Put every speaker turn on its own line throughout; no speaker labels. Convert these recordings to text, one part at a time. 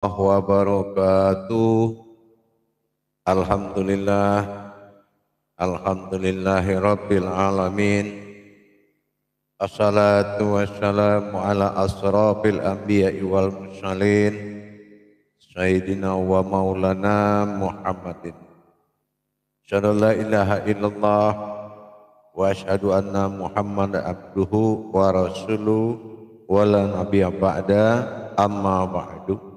Wabarakatuh. Alhamdulillah, alhamdulillahi rabbil alamin. Assalatu wassalamu ala asrafil anbiya'i wal mursalin Sayyidina wa maulana Muhammadin. Asyhadu la ilaha illallah wa asyhadu anna Muhammadan abduhu wa rasuluh wa la nabiyya ba'da, amma ba'du.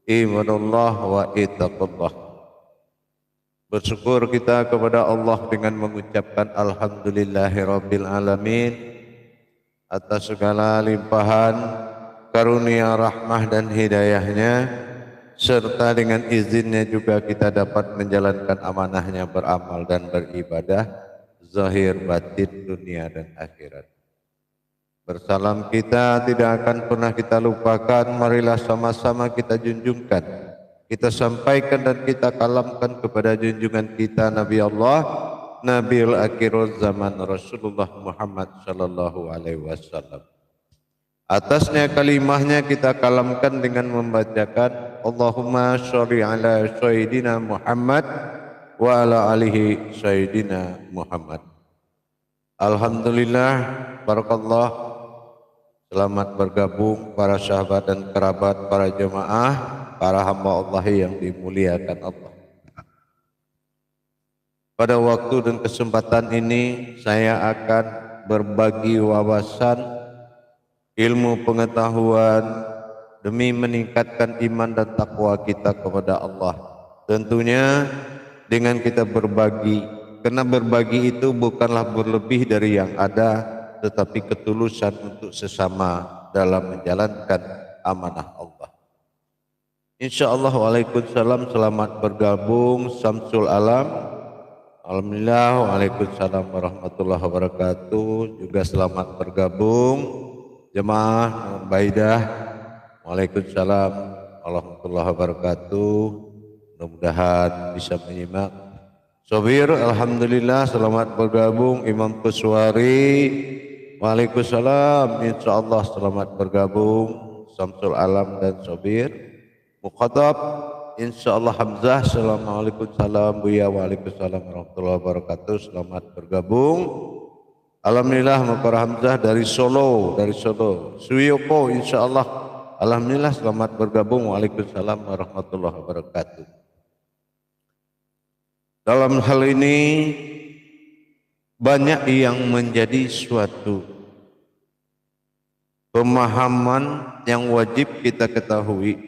Imanullah wa ittaqullah. Bersyukur kita kepada Allah dengan mengucapkan alhamdulillahirabbil alamin atas segala limpahan karunia rahmah dan hidayahnya, serta dengan izinnya juga kita dapat menjalankan amanahnya beramal dan beribadah zahir batin dunia dan akhirat. Bersalam kita tidak akan pernah kita lupakan, marilah sama-sama kita junjungkan, kita sampaikan dan kita kalamkan kepada junjungan kita Nabi Allah, Nabiul Akhirul Zaman Rasulullah Muhammad sallallahu alaihi wasallam. Atasnya kalimahnya kita kalamkan dengan membacakan Allahumma sholli ala sayyidina Muhammad wa ala alihi sayyidina Muhammad. Alhamdulillah, barakallah. Selamat bergabung para sahabat dan kerabat, para jemaah, para hamba Allah yang dimuliakan Allah. Pada waktu dan kesempatan ini saya akan berbagi wawasan, ilmu pengetahuan demi meningkatkan iman dan takwa kita kepada Allah. Tentunya dengan kita berbagi, karena berbagi itu bukanlah berlebih dari yang ada, tetapi ketulusan untuk sesama dalam menjalankan amanah Allah. InsyaAllah. Waalaikumsalam, selamat bergabung Samsul Alam. Alhamdulillah. Waalaikumsalam warahmatullahi wabarakatuh. Juga selamat bergabung jemaah Baidah. Waalaikumsalam warahmatullahi wabarakatuh. Mudah-mudahan bisa menyimak. Sobir, alhamdulillah, selamat bergabung Imam Kuswari. Waalaikumsalam, insyaallah selamat bergabung Samsul Alam dan Sobir. Muqaddab, insyaallah Hamzah. Assalamualaikum salam Buya. Waalaikumsalam warahmatullahi wabarakatuh. Selamat bergabung. Alhamdulillah Mekar Hamzah dari Solo, Suyoko, insyaallah. Alhamdulillah selamat bergabung. Waalaikumsalam warahmatullahi wabarakatuh. Dalam hal ini banyak yang menjadi suatu pemahaman yang wajib kita ketahui.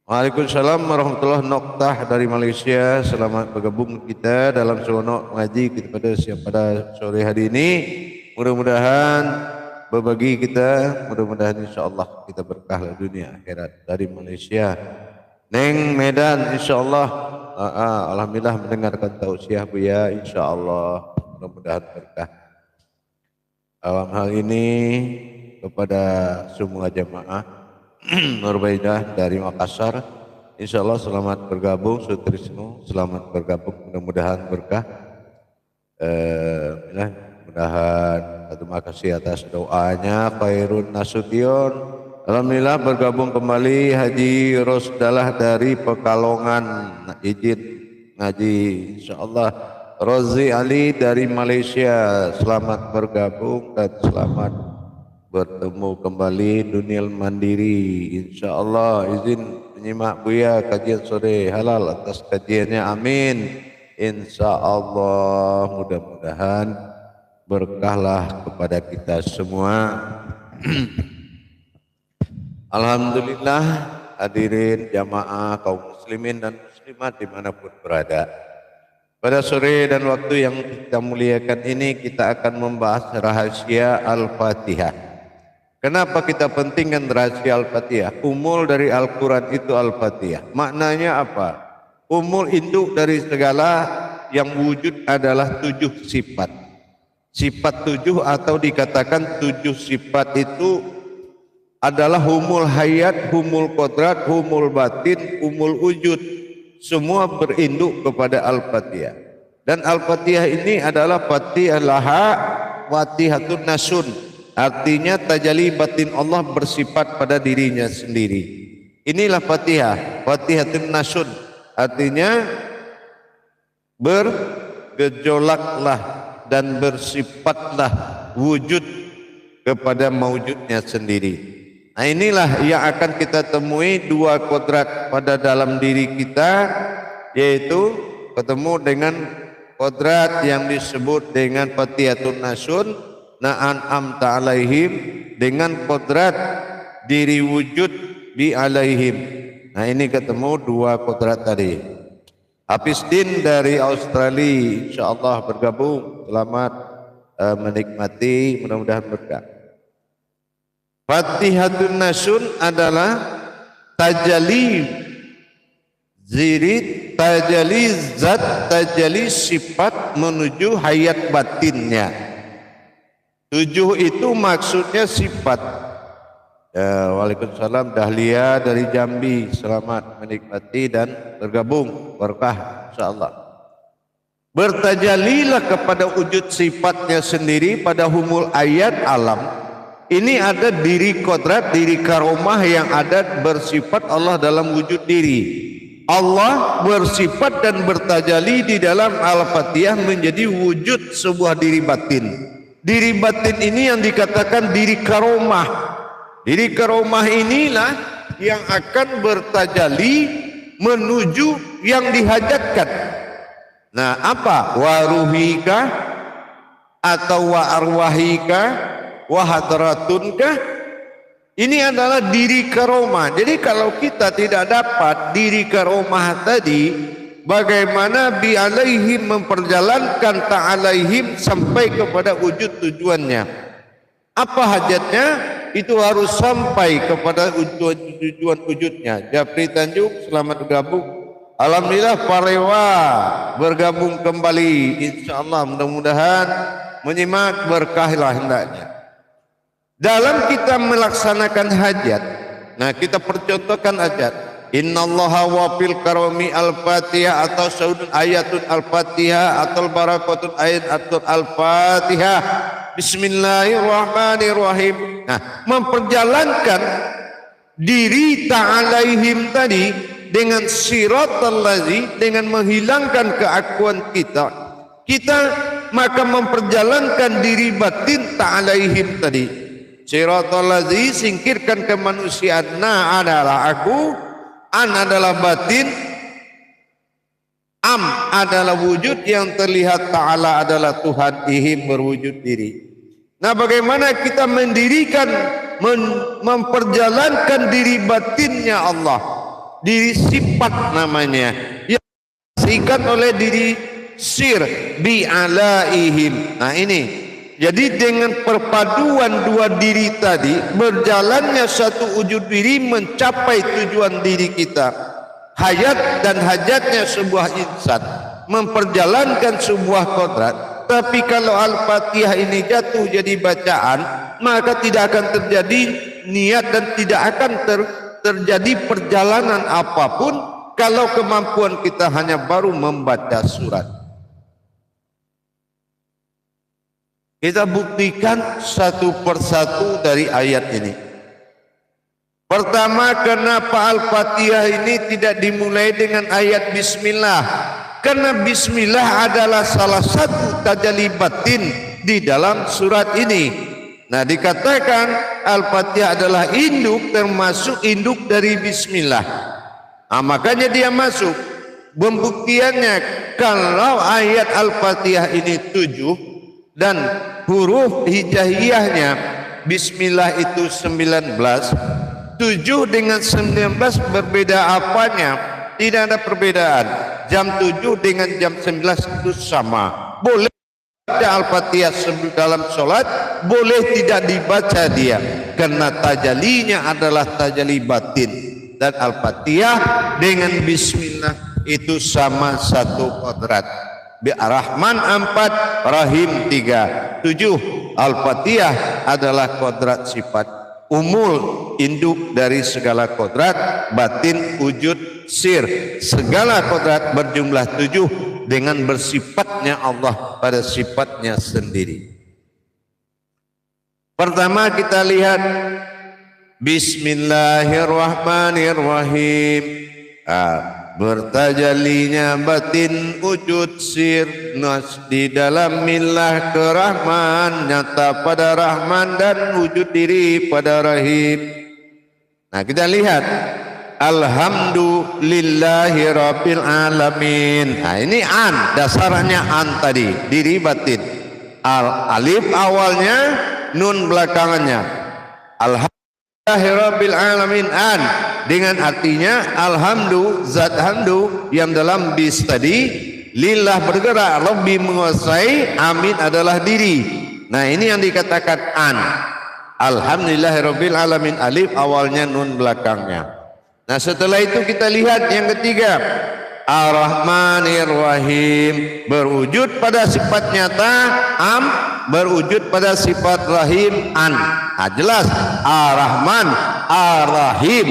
Waalaikumsalam warahmatullahi wabarakatuh dari Malaysia. Selamat bergabung kita dalam seronok mengaji kita pada sore hari ini. Mudah-mudahan berbagi kita, mudah-mudahan insyaallah kita berkah dunia akhirat. Dari Malaysia, Neng Medan, insyaallah. Alhamdulillah mendengarkan tausiah Buya, insyaallah mudah-mudahan berkah. Dalam hal ini kepada semua jemaah Nurbaidah dari Makassar, insyaallah selamat bergabung. Sutrisno, selamat bergabung, mudah-mudahan berkah. Mudah-mudahan, terima kasih atas doanya. Khairun Nasution, alhamdulillah bergabung kembali Haji Rosdalah dari Pekalongan, izin ngaji insyaallah. Rozi Ali dari Malaysia, selamat bergabung dan selamat bertemu kembali. Dunil Mandiri, insyaallah izin menyimak Buya kajian sore halal atas kajiannya, amin insyaallah. Mudah-mudahan berkahlah kepada kita semua. Alhamdulillah, hadirin jamaah kaum muslimin dan muslimat dimanapun berada. Pada sore dan waktu yang kita muliakan ini kita akan membahas rahasia Al-Fatihah. Kenapa kita pentingkan rahasia Al-Fatihah? Umul dari Al-Quran itu Al-Fatihah. Maknanya apa? Umul induk dari segala yang wujud adalah 7 sifat. Sifat 7 atau dikatakan 7 sifat itu adalah humul hayat, humul kodrat, humul batin, humul wujud. Semua berinduk kepada Al-Fatihah. Dan Al-Fatihah ini adalah Fatihah laha Fatihatun nasun. Artinya tajalli batin Allah bersifat pada dirinya sendiri. Inilah Fatihah, Fatihatun Nasun. Artinya bergejolaklah dan bersifatlah wujud kepada maujudnya sendiri. Nah, inilah yang akan kita temui dua kodrat pada dalam diri kita, yaitu ketemu dengan kodrat yang disebut dengan Fatihatun Nasun, na'an'amta alaihim, dengan kodrat diri wujud bi alaihim. Nah, ini ketemu dua kodrat tadi. Hafiz Din dari Australia insyaallah bergabung. Selamat menikmati, mudah-mudahan berkah. Fatihatun Nasun adalah tajalli zirid, tajalli zat, tajalli sifat menuju hayat batinnya. 7 itu maksudnya sifat. Waalaikumsalam Dahlia dari Jambi, selamat menikmati dan bergabung, berkah insyaallah. Bertajalilah kepada wujud sifatnya sendiri pada humul ayat alam. Ini ada diri kodrat, diri karomah yang ada bersifat Allah dalam wujud diri. Allah bersifat dan bertajali di dalam Al-Fatihah menjadi wujud sebuah diri batin. Diri batin ini yang dikatakan diri karomah. Diri karomah inilah yang akan bertajali menuju yang dihajatkan. Nah, apa? Waruhika atau wa arwahika wa hadratunkah? Ini adalah diri karomah. Jadi kalau kita tidak dapat diri karomah tadi, bagaimana bi alaihim memperjalankan ta'alaihim sampai kepada wujud tujuannya? Apa hajatnya? Itu harus sampai kepada tujuan wujudnya. Japri Tanjung, selamat bergabung. Alhamdulillah Parewa bergabung kembali. Insyaallah mudah-mudahan menyimak berkahlah hendaknya. Dalam kita melaksanakan hajat, nah kita percontohkan hajat. Innallaha wa fil karami al-Fatihah atau saudun ayatun al-Fatihah atau barakatun ayatun al-Fatihah. Bismillahirrahmanirrahim. Nah, memperjalankan diri ta'alaihim tadi dengan siratal ladzi, dengan menghilangkan keakuan kita maka memperjalankan diri batin ta'alaihim tadi. Siratal ladzi, singkirkan kemanusiaan. Na adalah aku, an adalah batin, am adalah wujud yang terlihat, ta'ala adalah Tuhan, ihim berwujud diri. Nah, bagaimana kita mendirikan, memperjalankan diri batinnya Allah, diri sifat namanya, yang disaksikan oleh diri sir bi alaihim. Nah, ini jadi dengan perpaduan dua diri tadi, berjalannya satu wujud diri mencapai tujuan diri kita. Hayat dan hajatnya sebuah insan, memperjalankan sebuah kodrat. Tapi kalau Al-Fatihah ini jatuh jadi bacaan, maka tidak akan terjadi niat dan tidak akan terjadi perjalanan apapun kalau kemampuan kita hanya baru membaca surat. Kita buktikan satu persatu dari ayat ini. Pertama, kenapa Al-Fatihah ini tidak dimulai dengan ayat Bismillah? Karena Bismillah adalah salah satu tajalli batin di dalam surat ini. Nah, dikatakan Al-Fatihah adalah induk, termasuk induk dari Bismillah. Nah, makanya dia masuk. Pembuktiannya, kalau ayat Al-Fatihah ini 7 dan huruf hijaiyahnya Bismillah itu 19, 7 dengan 19 berbeda apanya? Tidak ada perbedaan. Jam 7 dengan jam 19 itu sama. Boleh baca Al-Fatihah dalam sholat, boleh tidak dibaca dia, karena tajalinya adalah tajalli batin. Dan Al-Fatihah dengan Bismillah itu sama satu kodrat. Rahman 4, Rahim 3, 7. Al-Fatihah adalah kodrat sifat umul, induk dari segala kodrat, batin, wujud, sir. Segala kodrat berjumlah 7 dengan bersifatnya Allah pada sifatnya sendiri. Pertama kita lihat Bismillahirrahmanirrahim. Bertajallinya batin wujud sir nas di dalam millah ke Rahman, nyata pada Rahman dan wujud diri pada Rahim. Nah kita lihat, alhamdulillahi rabbil alamin. Nah ini an, dasarnya an tadi, diri batin. Alif awalnya, nun belakangannya. Alhamdulillahi rabbil alamin, an dengan artinya alhamdu, zat hamdu yang dalam bis tadi, lillah bergerak, rabbi menguasai, amin adalah diri. Nah ini yang dikatakan an. Alhamdulillahi rabbil alamin, alif awalnya, nun belakangnya. Nah setelah itu kita lihat yang ketiga, Ar-Rahmanir-Rahim, berwujud pada sifat nyata am, berwujud pada sifat rahim an. Nah jelas Ar-Rahman, Ar-Rahim.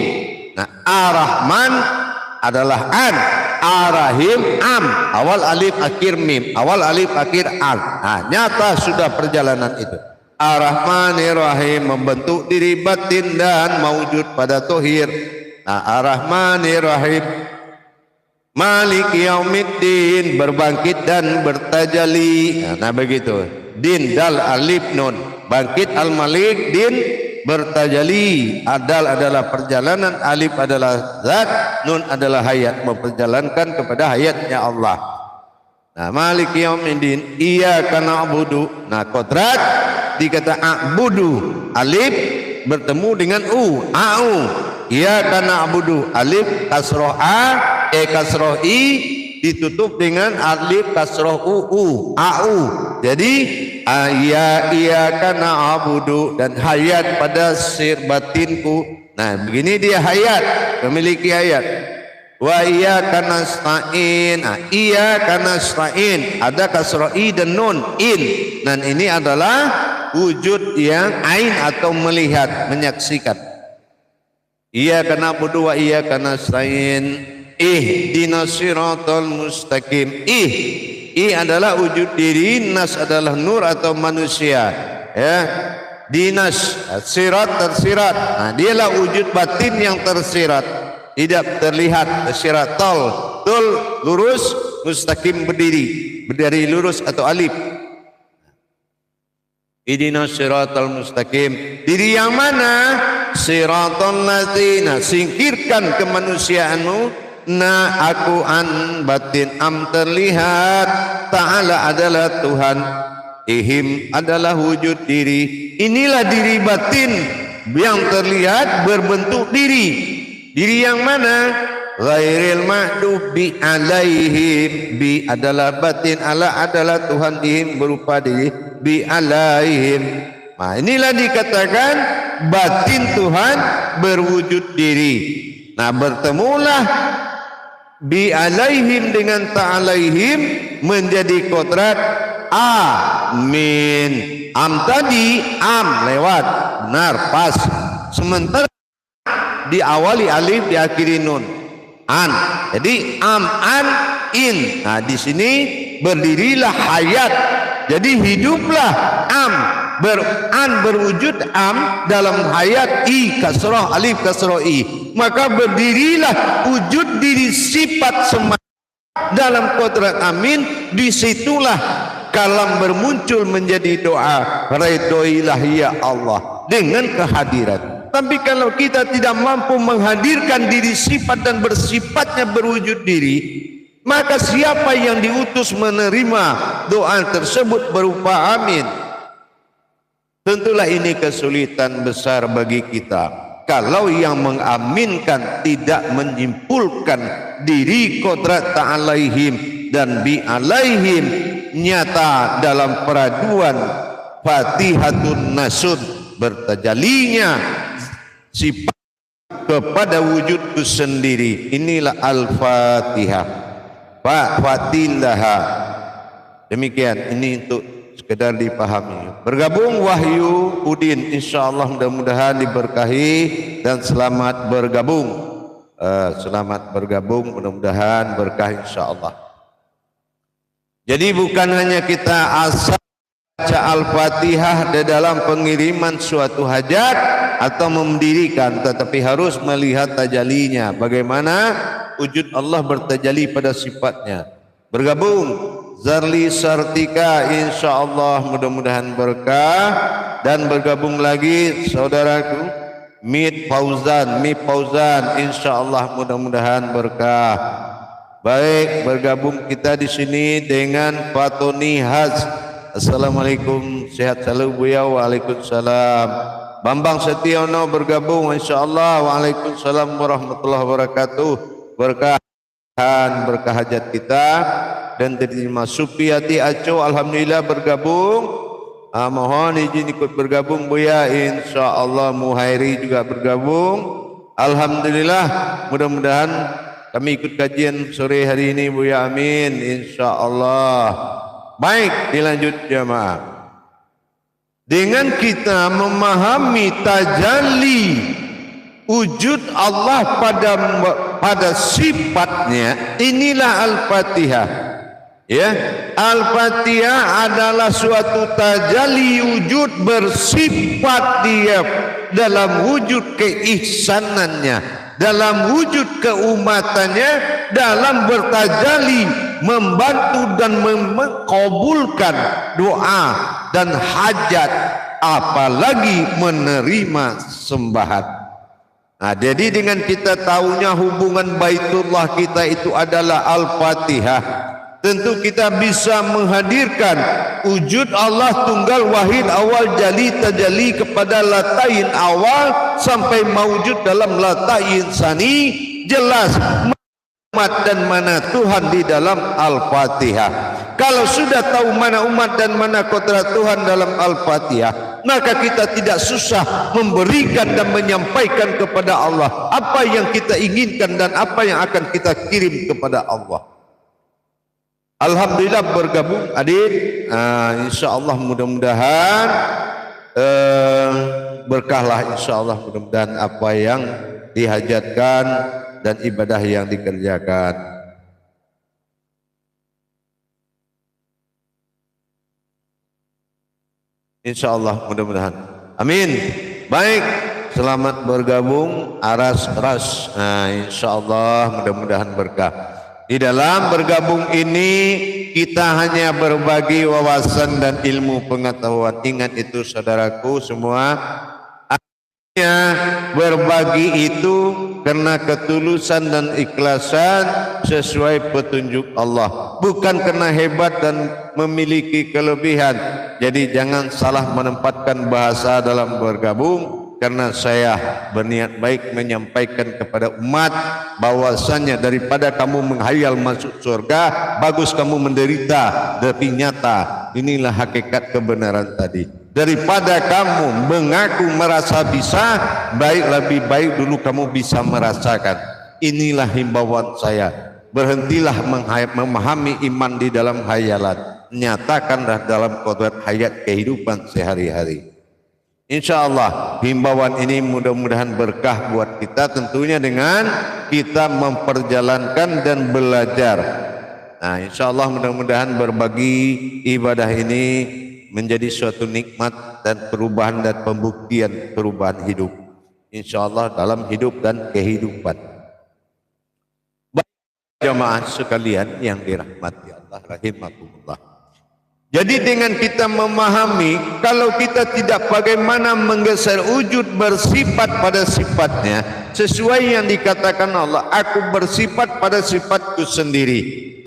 Nah Ar-Rahman adalah an, Ar-Rahim am, awal alif akhir mim, awal alif akhir an. Nah nyata sudah perjalanan itu. Ar-Rahmanir-Rahim membentuk diri batin dan mewujud pada tohir. Nah Ar-Rahmanir-Rahim, Malik Yaumiddin, berbangkit dan bertajalli. Nah begitu, din dal alif nun, bangkit al-malik, din bertajalli. Adal adalah perjalanan, alif adalah zat, nun adalah hayat, memperjalankan kepada hayatnya Allah. Nah Malik Yaumiddin, iyyaka na'budu. Nah kodrat dikata a'budu, alif bertemu dengan u, a'u. Iyyaka na'budu, alif kasroh a, kasroh i, ditutup dengan alif kasroh u, a'u. Jadi iyyaka na'budu, dan hayat pada sir batinku. Nah begini dia hayat, memiliki hayat. Wa iyyaka nasta'in. Nah iyyaka nasta'in, ada kasroh i dan nun, in. Dan ini adalah wujud yang ain atau melihat, menyaksikan. Iyyaka na'budu wa iyyaka nasta'in, ihdinas siratal mustaqim. I adalah wujud diri, nas adalah nur atau manusia, ya. Dinas, sirat tersirat. Nah dialah wujud batin yang tersirat, tidak terlihat. Sirat tol lurus, mustaqim berdiri lurus atau alif. Ihdinas siratal mustaqim, diri yang mana? Siratal ladzina, singkirkan kemanusiaanmu. Na aku an, batin am terlihat. Ta'ala adalah Tuhan, ihim adalah wujud diri. Inilah diri batin yang terlihat berbentuk diri. Diri yang mana? Ghairil maghdubi alaihim, bi adalah batin, ala adalah Tuhan, ihim berupa diri, bi alaihim. Nah inilah dikatakan batin Tuhan berwujud diri. Nah bertemulah bi alaihim dengan ta'alaihim menjadi kodrat amin. Am tadi am lewat, benar, pas. Sementara diawali alif, diakhiri nun, an. Jadi am, an, in. Nah di sini berdirilah hayat. Jadi hiduplah am, berwujud am dalam hayat, i kasroh alif kasroh i, maka berdirilah wujud diri sifat semata dalam kodrat amin. Disitulah kalam bermuncul menjadi doa, ridhoilah ya Allah dengan kehadiran. Tapi kalau kita tidak mampu menghadirkan diri sifat dan bersifatnya berwujud diri, maka siapa yang diutus menerima doa tersebut berupa amin? Tentulah ini kesulitan besar bagi kita kalau yang mengaminkan tidak menyimpulkan diri kodrat ta'alaihim dan bi alaihim nyata dalam peraduan Fatihatun Nasud, bertajalinya sifat kepada wujudku sendiri. Inilah Al-Fatihah. Fatilaha. Demikian, ini untuk sekedar dipahami. Bergabung Wahyu Udin, insyaallah mudah-mudahan diberkahi dan selamat bergabung. Selamat bergabung, mudah-mudahan berkah insyaallah. Jadi bukan hanya kita asal Al-Fatihah di dalam pengiriman suatu hajat atau mendirikan, tetapi harus melihat tajalinya, bagaimana wujud Allah bertajalli pada sifatnya. Bergabung Zarli Sartika, insyaallah mudah-mudahan berkah. Dan bergabung lagi saudaraku Mip Fauzan, insyaallah mudah-mudahan berkah. Baik, bergabung kita di sini dengan Fatoni Haz. Assalamualaikum, sehat selalu Buya. Waalaikumsalam. Bambang Setiono bergabung, insyaallah. Waalaikumsalam warahmatullahi wabarakatuh. Berkah hajat kita dan terima. Supiati Aco alhamdulillah bergabung. Mohon izin ikut bergabung Buya, insyaallah. Muhairi juga bergabung, alhamdulillah. Mudah-mudahan kami ikut kajian sore hari ini Buya, amin, insyaallah. Baik, dilanjut jamaah. Dengan kita memahami tajalli wujud Allah pada sifatnya, inilah Al-Fatihah. Ya, Al-Fatihah adalah suatu tajalli wujud bersifat dia dalam wujud keihsanannya, dalam wujud keumatannya, dalam bertajalli membantu dan mengabulkan doa dan hajat, apalagi menerima sembahan. Nah, jadi dengan kita tahunya hubungan Baitullah kita itu adalah Al-Fatihah, tentu kita bisa menghadirkan wujud Allah tunggal wahid awal jali tajalli kepada latain awal sampai mawujud dalam latain sani, jelas umat dan mana Tuhan di dalam Al-Fatihah. Kalau sudah tahu mana umat dan mana kodrat Tuhan dalam Al-Fatihah, maka kita tidak susah memberikan dan menyampaikan kepada Allah apa yang kita inginkan dan apa yang akan kita kirim kepada Allah. Alhamdulillah bergabung adik, insyaallah mudah-mudahan berkahlah, insyaallah mudah-mudahan apa yang dihajatkan dan ibadah yang dikerjakan. Insyaallah mudah-mudahan, amin. Baik, selamat bergabung Aras-ras, insyaallah mudah-mudahan berkah. Di dalam bergabung ini kita hanya berbagi wawasan dan ilmu pengetahuan. Ingat itu saudaraku semua, hanya berbagi itu karena ketulusan dan ikhlasan sesuai petunjuk Allah, bukan karena hebat dan memiliki kelebihan. Jadi jangan salah menempatkan bahasa dalam bergabung. Karena saya berniat baik menyampaikan kepada umat bahwasannya daripada kamu menghayal masuk surga, bagus kamu menderita, tapi nyata inilah hakikat kebenaran tadi. Daripada kamu mengaku merasa bisa, lebih baik dulu kamu bisa merasakan. Inilah himbauan saya. Berhentilah memahami iman di dalam hayalan, nyatakanlah dalam kodrat hayat kehidupan sehari-hari. InsyaAllah himbauan ini mudah-mudahan berkah buat kita, tentunya dengan kita memperjalankan dan belajar. Nah, InsyaAllah mudah-mudahan berbagi ibadah ini menjadi suatu nikmat dan perubahan dan pembuktian perubahan hidup. InsyaAllah dalam hidup dan kehidupan. Baik jamaah sekalian yang dirahmati Allah rahimakumullah. Jadi dengan kita memahami, kalau kita tidak bagaimana menggeser wujud bersifat pada sifatnya, sesuai yang dikatakan Allah, aku bersifat pada sifatku sendiri.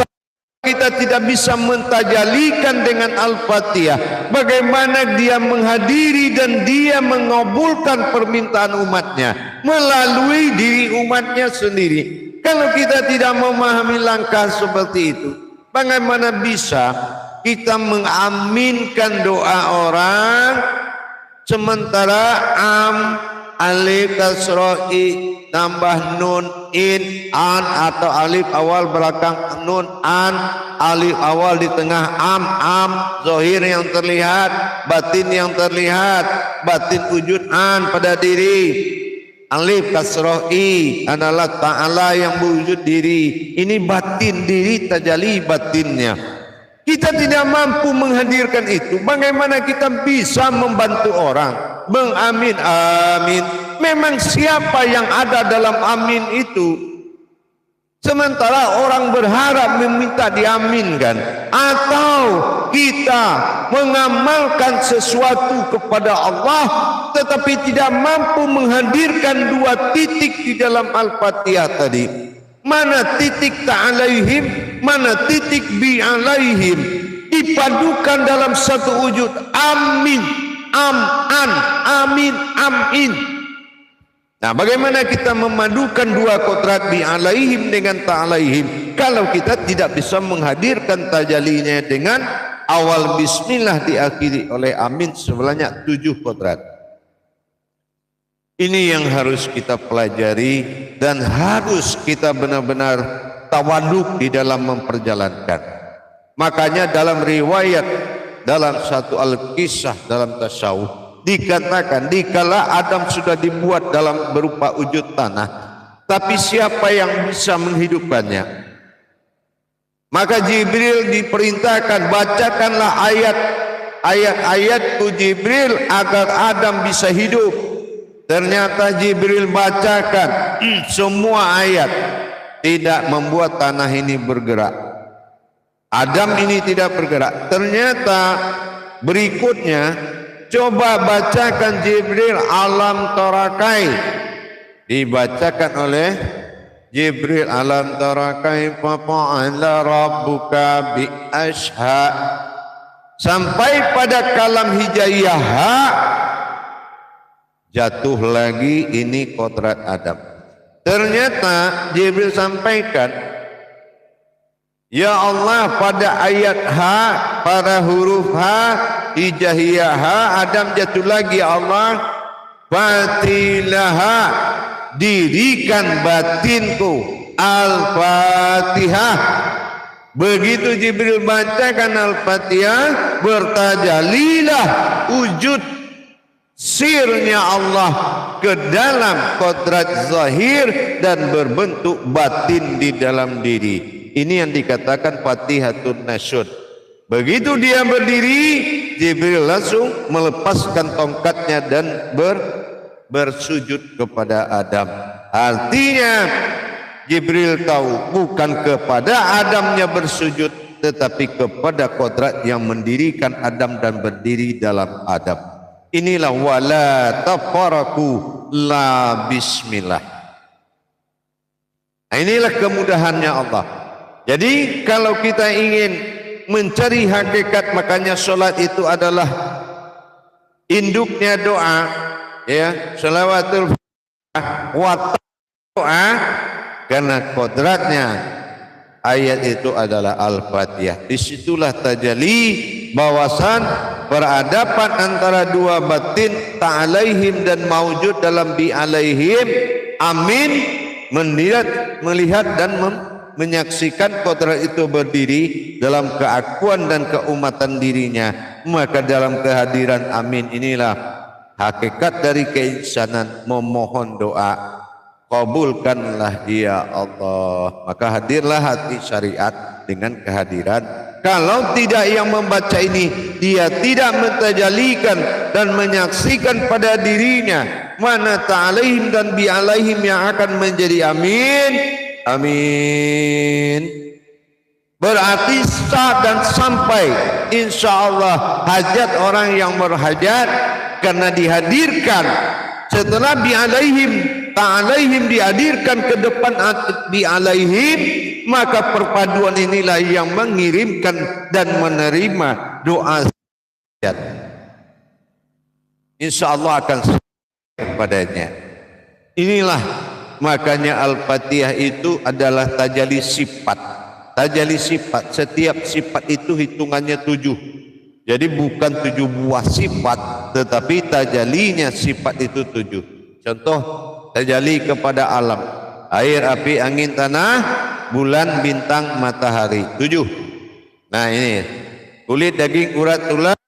Kita tidak bisa mentajalikan dengan Al-Fatihah, bagaimana dia menghadiri dan dia mengabulkan permintaan umatnya melalui diri umatnya sendiri. Kalau kita tidak memahami langkah seperti itu, bagaimana bisa kita mengaminkan doa orang sementara alif kasroi tambah nun in an, atau alif awal belakang nun an, alif awal di tengah am, zohir yang terlihat, batin yang terlihat, batin wujud an pada diri. Alif kasroi adalah ta'ala yang berwujud diri, ini batin diri tajalli batinnya. Kita tidak mampu menghadirkan itu. Bagaimana kita bisa membantu orang? Mengamin, amin. Memang siapa yang ada dalam amin itu? Sementara orang berharap meminta diaminkan. Atau kita mengamalkan sesuatu kepada Allah tetapi tidak mampu menghadirkan dua titik di dalam Al-Fatihah tadi. Mana titik ta'alaihim, mana titik bi'alaihim, dipadukan dalam satu wujud. Amin, am-an, amin, amin. Nah, bagaimana kita memadukan dua kodrat bi'alaihim dengan ta'alaihim kalau kita tidak bisa menghadirkan tajalinya dengan awal bismillah diakhiri oleh amin sebanyak 7 kodrat. Ini yang harus kita pelajari dan harus kita benar-benar tawaduk di dalam memperjalankan. Makanya dalam riwayat, dalam satu al-kisah dalam tasawuf dikatakan dikala Adam sudah dibuat dalam berupa wujud tanah, tapi siapa yang bisa menghidupkannya? Maka Jibril diperintahkan, bacakanlah ayat-ayatku Jibril agar Adam bisa hidup. Ternyata Jibril bacakan semua ayat, tidak membuat tanah ini bergerak. Adam ini tidak bergerak. Ternyata berikutnya coba bacakan Jibril alam tarakai, dibacakan oleh Jibril alam tarakai fa'ala rabbuka bi asha, sampai pada kalam hijaiyah jatuh lagi ini kodrat Adam. Ternyata Jibril sampaikan, ya Allah, pada ayat ha, pada huruf ha, hijaiyah ha, Adam jatuh lagi. Ya Allah, fatilaha, dirikan batinku, Al-Fatihah. Begitu Jibril bacakan Al-Fatihah, bertajalilah wujud sirnya Allah ke dalam kodrat zahir dan berbentuk batin di dalam diri. Ini yang dikatakan Fatihatun Nasyud. Begitu dia berdiri, Jibril langsung melepaskan tongkatnya dan bersujud kepada Adam. Artinya Jibril tahu bukan kepada Adamnya bersujud, tetapi kepada kodrat yang mendirikan Adam dan berdiri dalam Adam. Inilah wala tafaraku la bismillah. Nah, inilah kemudahannya Allah. Jadi kalau kita ingin mencari hakikat, makanya solat itu adalah induknya doa, ya, shalawatul wa doa, karena kodratnya ayat itu adalah Al-Fatihah. Disitulah tajalli bawasan peradaban antara dua batin ta'alaihim dan maujud dalam bi'alaihim. Amin, melihat dan menyaksikan kodrat itu berdiri dalam keakuan dan keumatan dirinya. Maka dalam kehadiran amin inilah hakikat dari keinsanan memohon doa. Kabulkanlah ya Allah. Maka hadirlah hati syariat dengan kehadiran. Kalau tidak yang membaca ini, dia tidak mentajalikan dan menyaksikan pada dirinya mana ta'alaihim dan bi'alaihim yang akan menjadi amin. Amin. Berarti sah dan sampai insya Allah hajat orang yang berhajat, karena dihadirkan setelah bi'alaihim, ta'alaihim dihadirkan ke depan bi'alaihim, maka perpaduan inilah yang mengirimkan dan menerima doa hajat. Insya Allah akan kepadanya. Inilah makanya Al-Fatihah itu adalah tajalli sifat. Tajalli sifat, setiap sifat itu hitungannya 7. Jadi bukan 7 buah sifat, tetapi tajallinya sifat itu 7. Contoh, tajalli kepada alam, air, api, angin, tanah, bulan, bintang, matahari, 7. Nah ini kulit, daging, urat, tulang,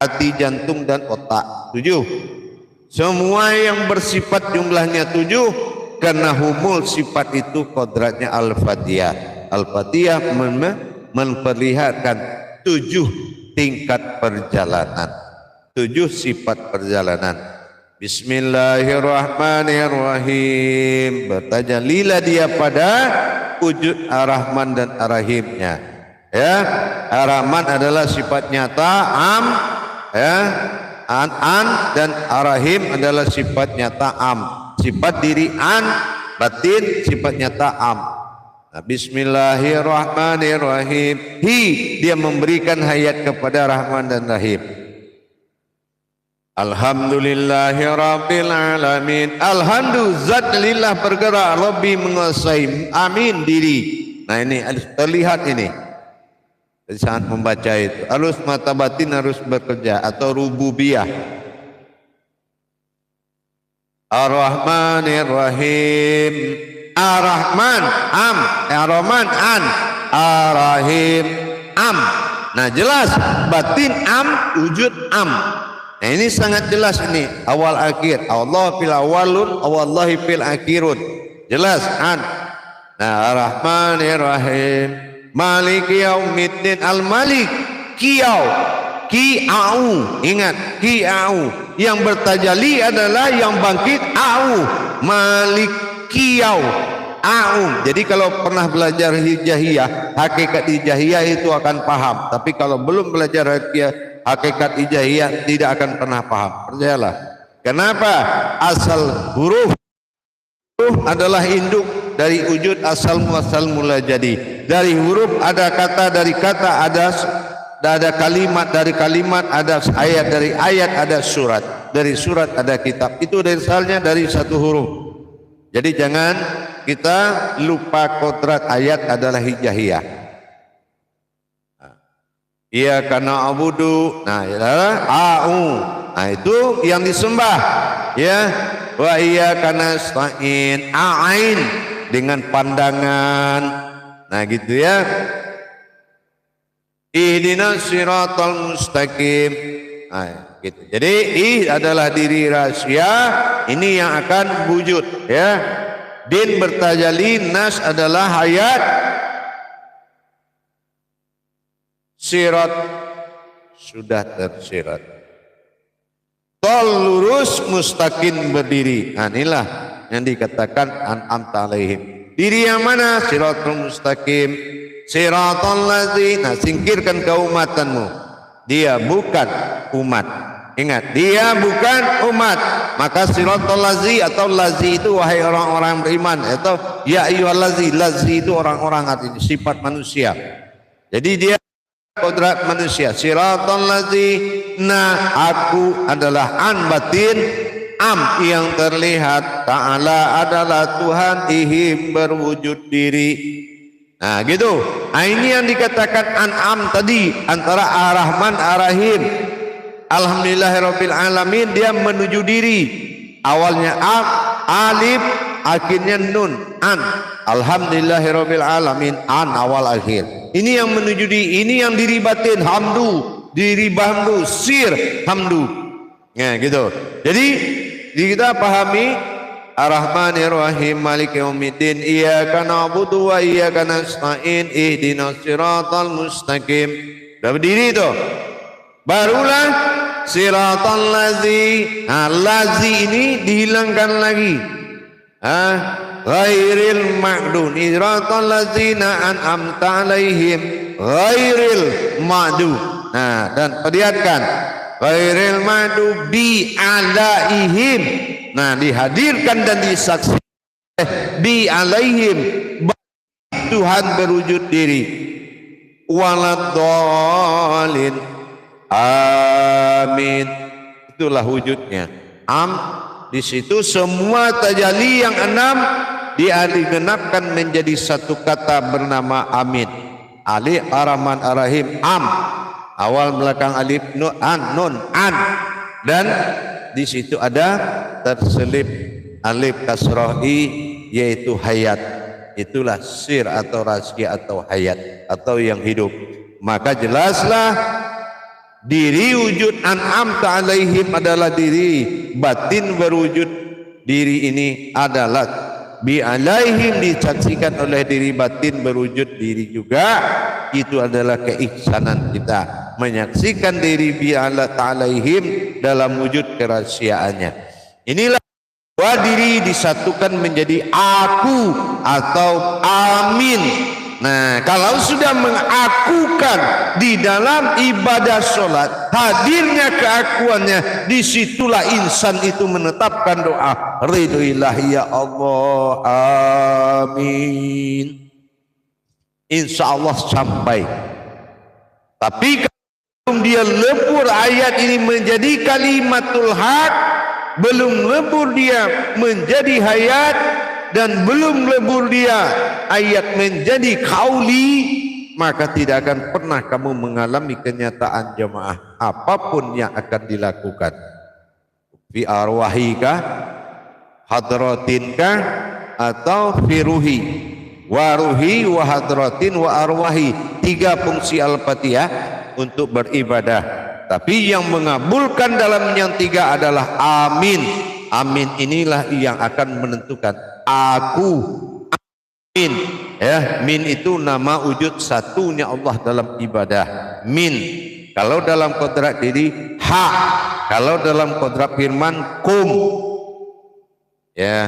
hati, jantung dan otak, 7. Semua yang bersifat jumlahnya 7, karena humul sifat itu kodratnya Al-Fatihah. Al-Fatihah memperlihatkan 7 tingkat perjalanan, 7 sifat perjalanan. Bismillahirrahmanirrahim. Bertajallilah dia pada wujud Ar-Rahman dan Ar-Rahimnya. Ya, Ar-Rahman adalah sifat nyata am, ya, an dan Ar-Rahim adalah sifat nyata am. Sifat diri an, batin sifat nyata am. Nah, Bismillahirrahmanirrahim. Dia memberikan hayat kepada Rahman dan Rahim. Alhamdulillahirabbil alamin. Alhamdulillah bergerak, Rabbi menguasai, amin diri. Nah ini terlihat ini. Saat membaca itu harus mata batin harus bekerja atau rububiyah. Ar-Rahmanir-Rahim. Ar-Rahman am, Ar-Rahman an, Ar-Rahim am. Nah jelas batin am, wujud am. Nah ini sangat jelas ini awal akhir. Allah fil awalun, Wallahi fil akhirun. Jelas an. Nah Ar-Rahmanir-Rahim. Maliki yaumiddin. Al-Malik Kiau Ki'au. Ingat Ki'au. Yang bertajalli adalah yang bangkit Au. Malik Kiau Au. Jadi kalau pernah belajar hijaiyah, hakikat hijaiyah itu akan paham. Tapi kalau belum belajar hakikat hijaiyah tidak akan pernah paham. Percayalah. Kenapa? Asal huruf adalah induk dari wujud asal muasal mula jadi. Dari huruf ada kata, dari kata ada kalimat, dari kalimat ada ayat, dari ayat ada surat, dari surat ada kitab. Itu asalnya dari satu huruf. Jadi jangan kita lupa kodrat ayat adalah hijaiyah. Iya karena abudu. Nah adalah au. Nah itu yang disembah. Ya. Wa iya karena stain ain dengan pandangan. Nah gitu ya. Ihdinas siratal mustaqim. Nah, gitu. Jadi adalah diri rahasia ini yang akan wujud ya. Din bertajalli, nas adalah hayat, sirat sudah tersirat. Tol lurus, mustaqim berdiri. Nah, inilah yang dikatakan an'amta alaihim. Diri yang mana? Siratul mustaqim. Siratal ladzi. Nah, singkirkan keumatanmu. Dia bukan umat. Ingat, dia bukan umat. Maka siratal ladzi atau ladzi itu wahai orang-orang beriman, atau ya ayyuhallazzi. Ladzi itu orang-orang, artinya sifat manusia. Jadi dia kodrat manusia. Siratal ladzi. Nah, aku adalah an batin, am yang terlihat. Ta'ala adalah Tuhan, ihim berwujud diri. Nah gitu. Nah, ini yang dikatakan an'am tadi antara Ar-Rahman Ar-Rahim. Alhamdulillahirabbil alamin, dia menuju diri. Awalnya alif, akhirnya nun, an. Alhamdulillahirabbil alamin, an awal akhir. Ini yang menuju diri, ini yang diri batin, hamdu, diri hamdu, sir hamdu. Ya gitu. Jadi kita pahami Ar-Rahmanir-Rahim Maliki yaumiddin. Iyyaka na'budu wa iyyaka nasta'in. Ihdinas siratal mustaqim. Sudah berdiri itu. Barulah siratal ladzi. Nah, ladzi ini dihilangkan lagi. Ghairil ma'dun. Siratal ladzina an'amta alaihim. Ghairil ma'dun. Nah, dan perlihatkan ghairil ma'dun bi alaihim. Nah, dihadirkan dan disaksikan bi alaihim, Tuhan berwujud diri. Waladhdallin. Amin. Itulah wujudnya. Am di situ semua tajalli yang 6 digenapkan menjadi satu kata bernama amin. Alif Ar-Rahman Ar-Rahim am. Awal belakang alif nun an. Dan di situ ada terselip alif kasrah i, yaitu hayat. Itulah sir atau rahasia atau hayat atau yang hidup. Maka jelaslah diri wujud an'am ta'alaihim adalah diri batin berwujud. Diri ini adalah bi alaihim, disaksikan oleh diri batin berwujud diri juga. itu adalah keihsanan kita menyaksikan diri bi'ala ta'alaihim dalam wujud kerahasiaannya. Inilah bahwa diri disatukan menjadi aku atau amin. Nah, kalau sudah mengakukan di dalam ibadah sholat, hadirnya keakuannya, disitulah insan itu menetapkan doa, ridhoilah ya Allah, amin. Insya Allah sampai. Tapi kalau dia lebur ayat ini menjadi kalimatul haq, belum lebur dia menjadi hayat, dan belum lebur dia ayat menjadi kauli, maka tidak akan pernah kamu mengalami kenyataan jamaah apapun yang akan dilakukan. Fi arwahika, hadratinkah, atau fi ruhi, waruhi, wa hadratin, wa arwahi. 3 fungsi Al-Fatihah untuk beribadah. Tapi yang mengabulkan dalam yang 3 adalah amin. Amin inilah yang akan menentukan aku amin. Ya, min itu nama wujud satunya Allah dalam ibadah. Min. Kalau dalam kodrat diri ha. Kalau dalam kodrat firman kum. Ya.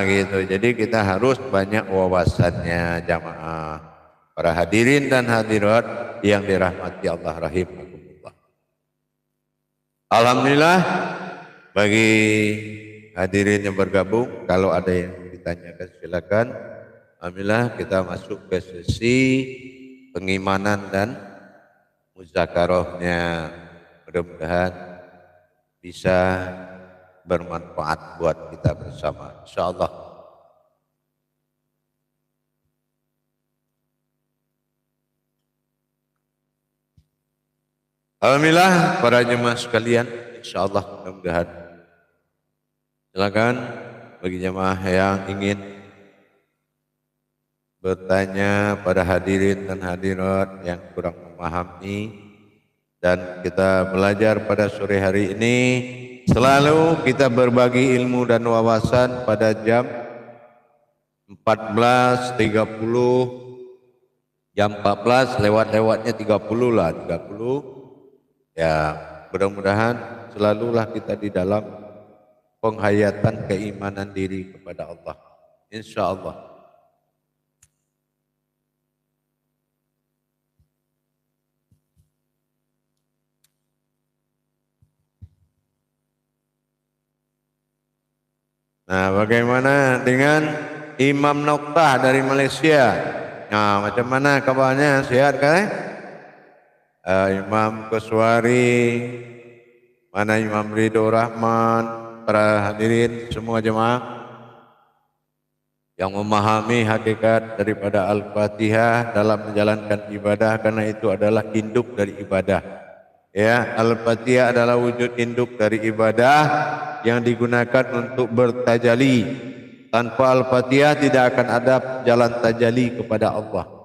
Gitu. Jadi kita harus banyak wawasannya jamaah. Para hadirin dan hadirat yang dirahmati Allah rahimakumullah. Alhamdulillah, bagi hadirin yang bergabung, kalau ada yang ditanyakan silakan. Alhamdulillah, kita masuk ke sesi pengimanan dan muzakarahnya. Mudah-mudahan bisa bermanfaat buat kita bersama, insyaallah. Alhamdulillah, para jemaah sekalian, insyaallah mudah-mudahan. Silakan bagi jemaah yang ingin bertanya pada hadirin dan hadirat yang kurang memahami, dan kita belajar pada sore hari ini. Selalu kita berbagi ilmu dan wawasan pada jam 14.30, jam 14 lewat-lewatnya 30 lah, 30. Ya, mudah-mudahan selalulah kita di dalam penghayatan keimanan diri kepada Allah, insya Allah. Nah, bagaimana dengan Imam Noktah dari Malaysia? Nah, macam mana kabarnya? Sehat kan? Imam Keswari, mana Imam Ridho Rahman, para hadirin semua jemaah yang memahami hakikat daripada Al-Fatihah dalam menjalankan ibadah, karena itu adalah induk dari ibadah. Ya, Al-Fatihah adalah wujud induk dari ibadah yang digunakan untuk bertajali. Tanpa Al-Fatihah tidak akan ada jalan tajali kepada Allah.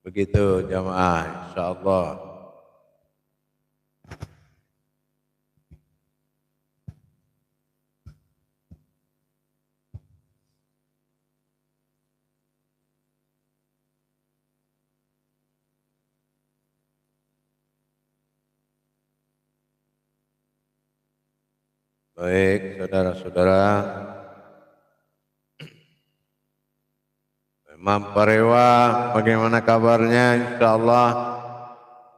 Begitu jamaah, insyaallah. Baik, saudara-saudara, Imam Parewa, bagaimana kabarnya? Insyaallah.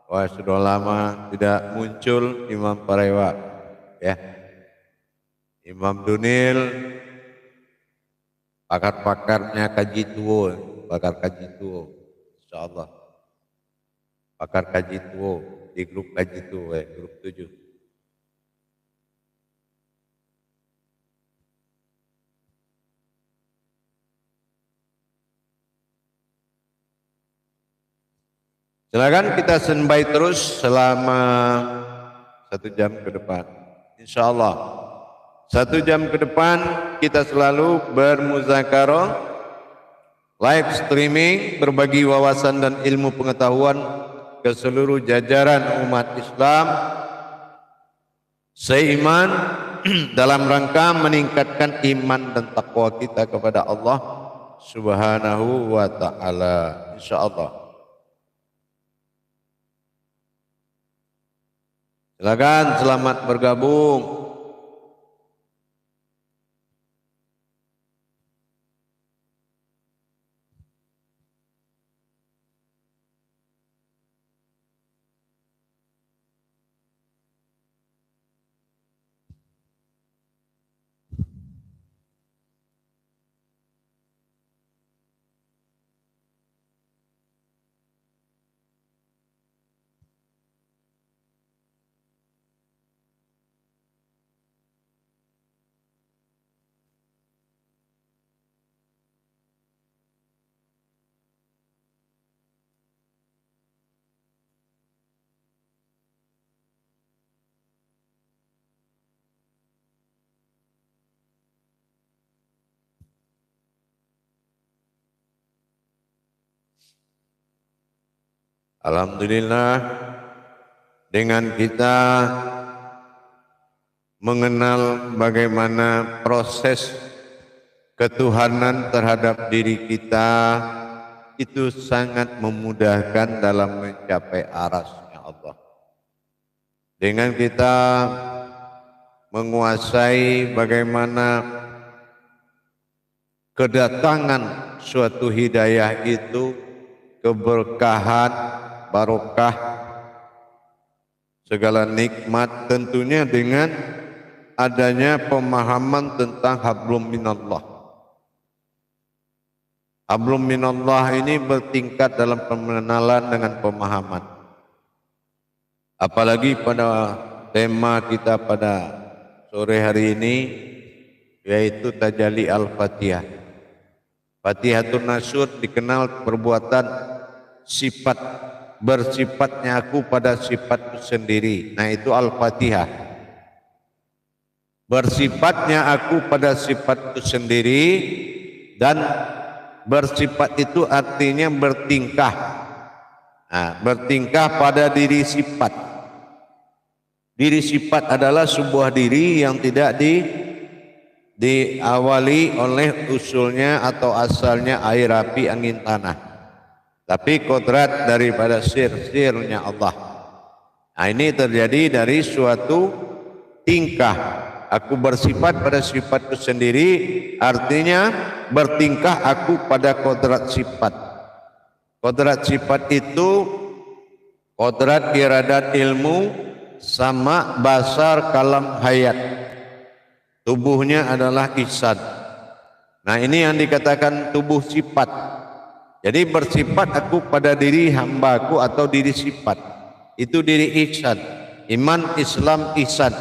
Wah, sudah lama tidak muncul Imam Parewa, ya. Imam Dunil, pakar-pakarnya kaji tuo, pakar kaji tuo, insyaallah. Pakar kaji tuo di grup kaji tuo, grup 7. Silakan kita standby terus selama 1 jam ke depan. Insya Allah 1 jam ke depan kita selalu bermuzakarah, live streaming, berbagi wawasan dan ilmu pengetahuan ke seluruh jajaran umat Islam seiman dalam rangka meningkatkan iman dan takwa kita kepada Allah Subhanahu wa ta'ala, insyaallah. Silakan, selamat bergabung. Alhamdulillah, dengan kita mengenal bagaimana proses ketuhanan terhadap diri kita, itu sangat memudahkan dalam mencapai arasnya Allah. Dengan kita menguasai bagaimana kedatangan suatu hidayah itu, keberkahan, barokah, segala nikmat, tentunya dengan adanya pemahaman tentang hablum minallah. Hablum minallah ini bertingkat dalam pengenalan dengan pemahaman. Apalagi pada tema kita pada sore hari ini, yaitu Tajalli Al-Fatihah. Fatihatun Nasyur dikenal perbuatan sifat, bersifatnya aku pada sifatku sendiri. Nah, itu Al-Fatihah. Bersifatnya aku pada sifatku sendiri, dan bersifat itu artinya bertingkah. Nah, bertingkah pada diri sifat. Diri sifat adalah sebuah diri yang tidak diawali oleh usulnya atau asalnya air, api, angin, tanah, tapi kodrat daripada sir-sirnya Allah. Nah, ini terjadi dari suatu tingkah. Aku bersifat pada sifatku sendiri, artinya bertingkah aku pada kodrat sifat. Kodrat sifat itu kodrat iradat ilmu sama basar kalam hayat. Tubuhnya adalah ihsan. Nah, ini yang dikatakan tubuh sifat. Jadi bersifat aku pada diri hambaku atau diri sifat. Itu diri ihsan. Iman, Islam, ihsan.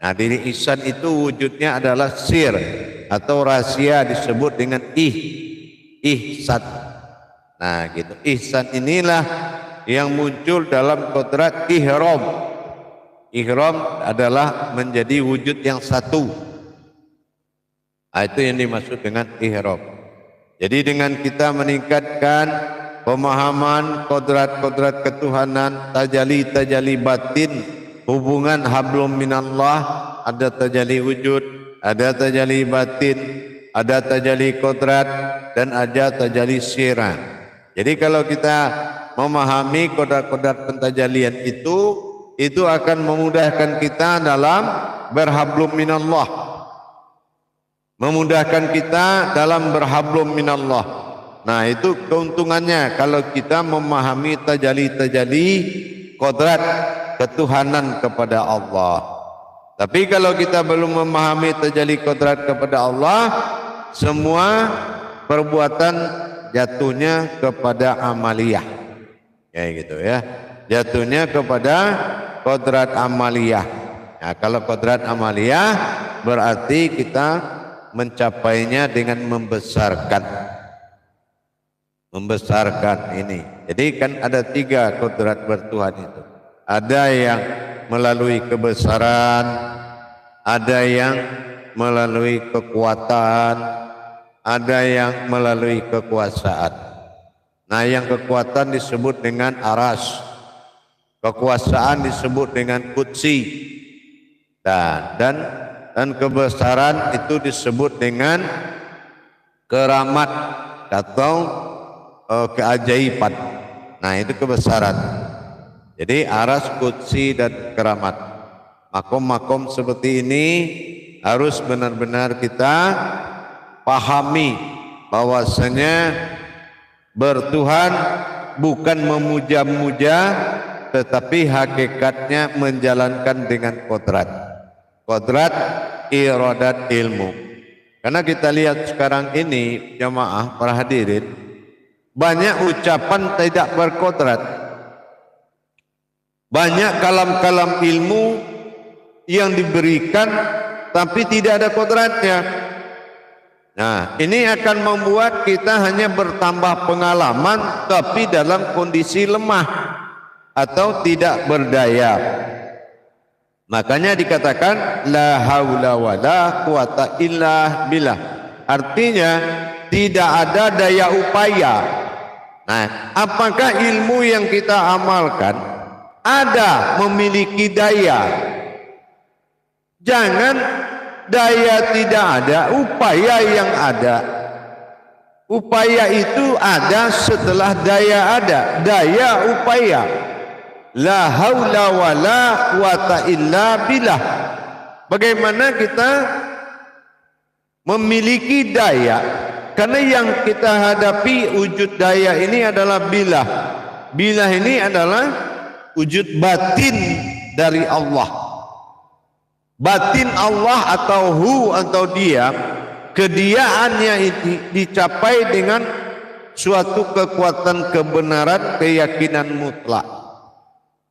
Nah, diri ihsan itu wujudnya adalah sir atau rahasia, disebut dengan ihsan. Nah, gitu. Ihsan inilah yang muncul dalam kodrat ihram. Ihram adalah menjadi wujud yang satu. Nah, itu yang dimaksud dengan ihram. Jadi dengan kita meningkatkan pemahaman kodrat-kodrat ketuhanan, tajalli batin, hubungan hablum minallah, ada tajalli wujud, ada tajalli batin, ada tajalli kodrat, dan ada tajalli sirah. Jadi kalau kita memahami kodrat-kodrat pentajalian itu akan memudahkan kita dalam berhablum minallah. Memudahkan kita dalam berhablum minallah. Nah, itu keuntungannya kalau kita memahami tajalli kodrat ketuhanan kepada Allah. Tapi kalau kita belum memahami tajalli kodrat kepada Allah, semua perbuatan jatuhnya kepada amaliyah. Ya gitu ya. Jatuhnya kepada kodrat amaliyah. Nah, kalau kodrat amaliyah berarti kita mencapainya dengan membesarkan ini. Jadi kan ada 3 kodrat bertuhan itu. Ada yang melalui kebesaran, ada yang melalui kekuatan, ada yang melalui kekuasaan. Nah, yang kekuatan disebut dengan aras, kekuasaan disebut dengan qudsi, dan kebesaran itu disebut dengan keramat atau keajaiban. Nah, itu kebesaran. Jadi aras, kursi dan keramat. Makom-makom seperti ini harus benar-benar kita pahami bahwasanya bertuhan bukan memuja-muja, tetapi hakikatnya menjalankan dengan kodrat. Kodrat iradat ilmu. Karena kita lihat sekarang ini jamaah para hadirin, banyak ucapan tidak berkodrat. Banyak kalam-kalam ilmu yang diberikan tapi tidak ada kodratnya. Nah, ini akan membuat kita hanya bertambah pengalaman tapi dalam kondisi lemah atau tidak berdaya. Makanya dikatakan la haula wala quwata illa billah. Artinya tidak ada daya upaya. Nah, apakah ilmu yang kita amalkan ada memiliki daya? Jangan daya tidak ada, upaya yang ada. Upaya itu ada setelah daya ada. Daya upaya. La haula wala quwata illa billah. Bagaimana kita memiliki daya? Karena yang kita hadapi wujud daya ini adalah billah. Billah ini adalah wujud batin dari Allah. Batin Allah atau hu atau dia, kediaannya ini dicapai dengan suatu kekuatan kebenaran, keyakinan mutlak.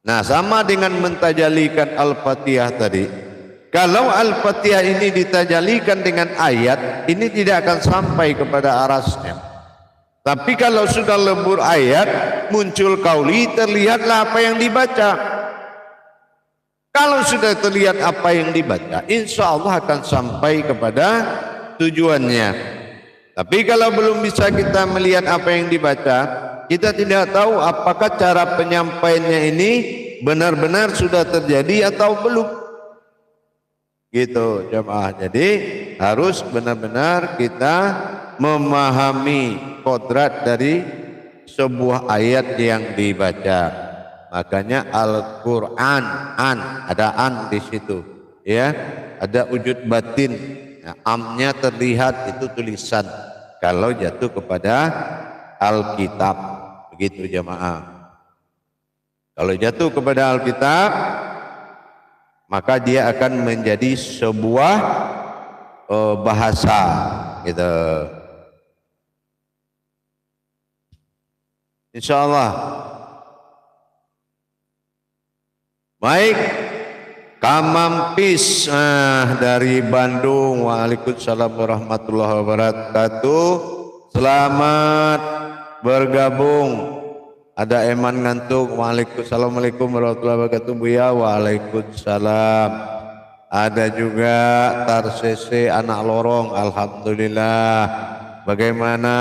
Nah, sama dengan mentajalikan Al-Fatihah tadi. Kalau Al-Fatihah ini ditajalikan dengan ayat, ini tidak akan sampai kepada arasnya. Tapi kalau sudah lembur ayat, muncul kauli, terlihatlah apa yang dibaca. Kalau sudah terlihat apa yang dibaca, insya Allah akan sampai kepada tujuannya. Tapi kalau belum bisa kita melihat apa yang dibaca, kita tidak tahu apakah cara penyampaiannya ini benar-benar sudah terjadi atau belum. Gitu jemaah. Jadi harus benar-benar kita memahami kodrat dari sebuah ayat yang dibaca. Makanya Al-Quran ada an di situ, ya, ada wujud batin. Nah, amnya terlihat itu tulisan. Kalau jatuh kepada Alkitab, begitu jamaah. Kalau jatuh kepada Alkitab, maka dia akan menjadi sebuah bahasa, gitu. Insya Allah. Baik, Kamampis dari Bandung. Waalaikumsalam warahmatullahi wabarakatuh. Selamat bergabung. Ada Eman ngantuk. Waalaikumsalam warahmatullahi wabarakatuh. Buya. Waalaikumsalam. Ada juga Tarsese anak lorong. Alhamdulillah. Bagaimana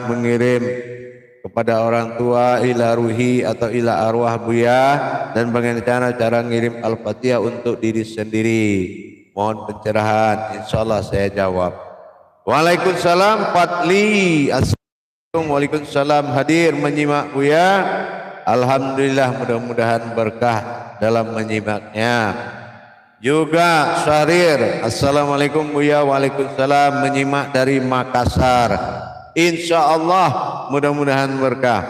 mengirim kepada orang tua ila ruhi atau ila arwah Buya, dan bagaimana cara ngirim Al-Fatihah untuk diri sendiri? Mohon pencerahan. Insyaallah saya jawab. Waalaikumsalam Fatli. Assalamualaikum. Waalaikumsalam. Hadir menyimak Buya. Alhamdulillah, mudah-mudahan berkah dalam menyimaknya. Juga Syahrir. Assalamualaikum Buya. Waalaikumsalam. Menyimak dari Makassar. Insya Allah mudah-mudahan berkah.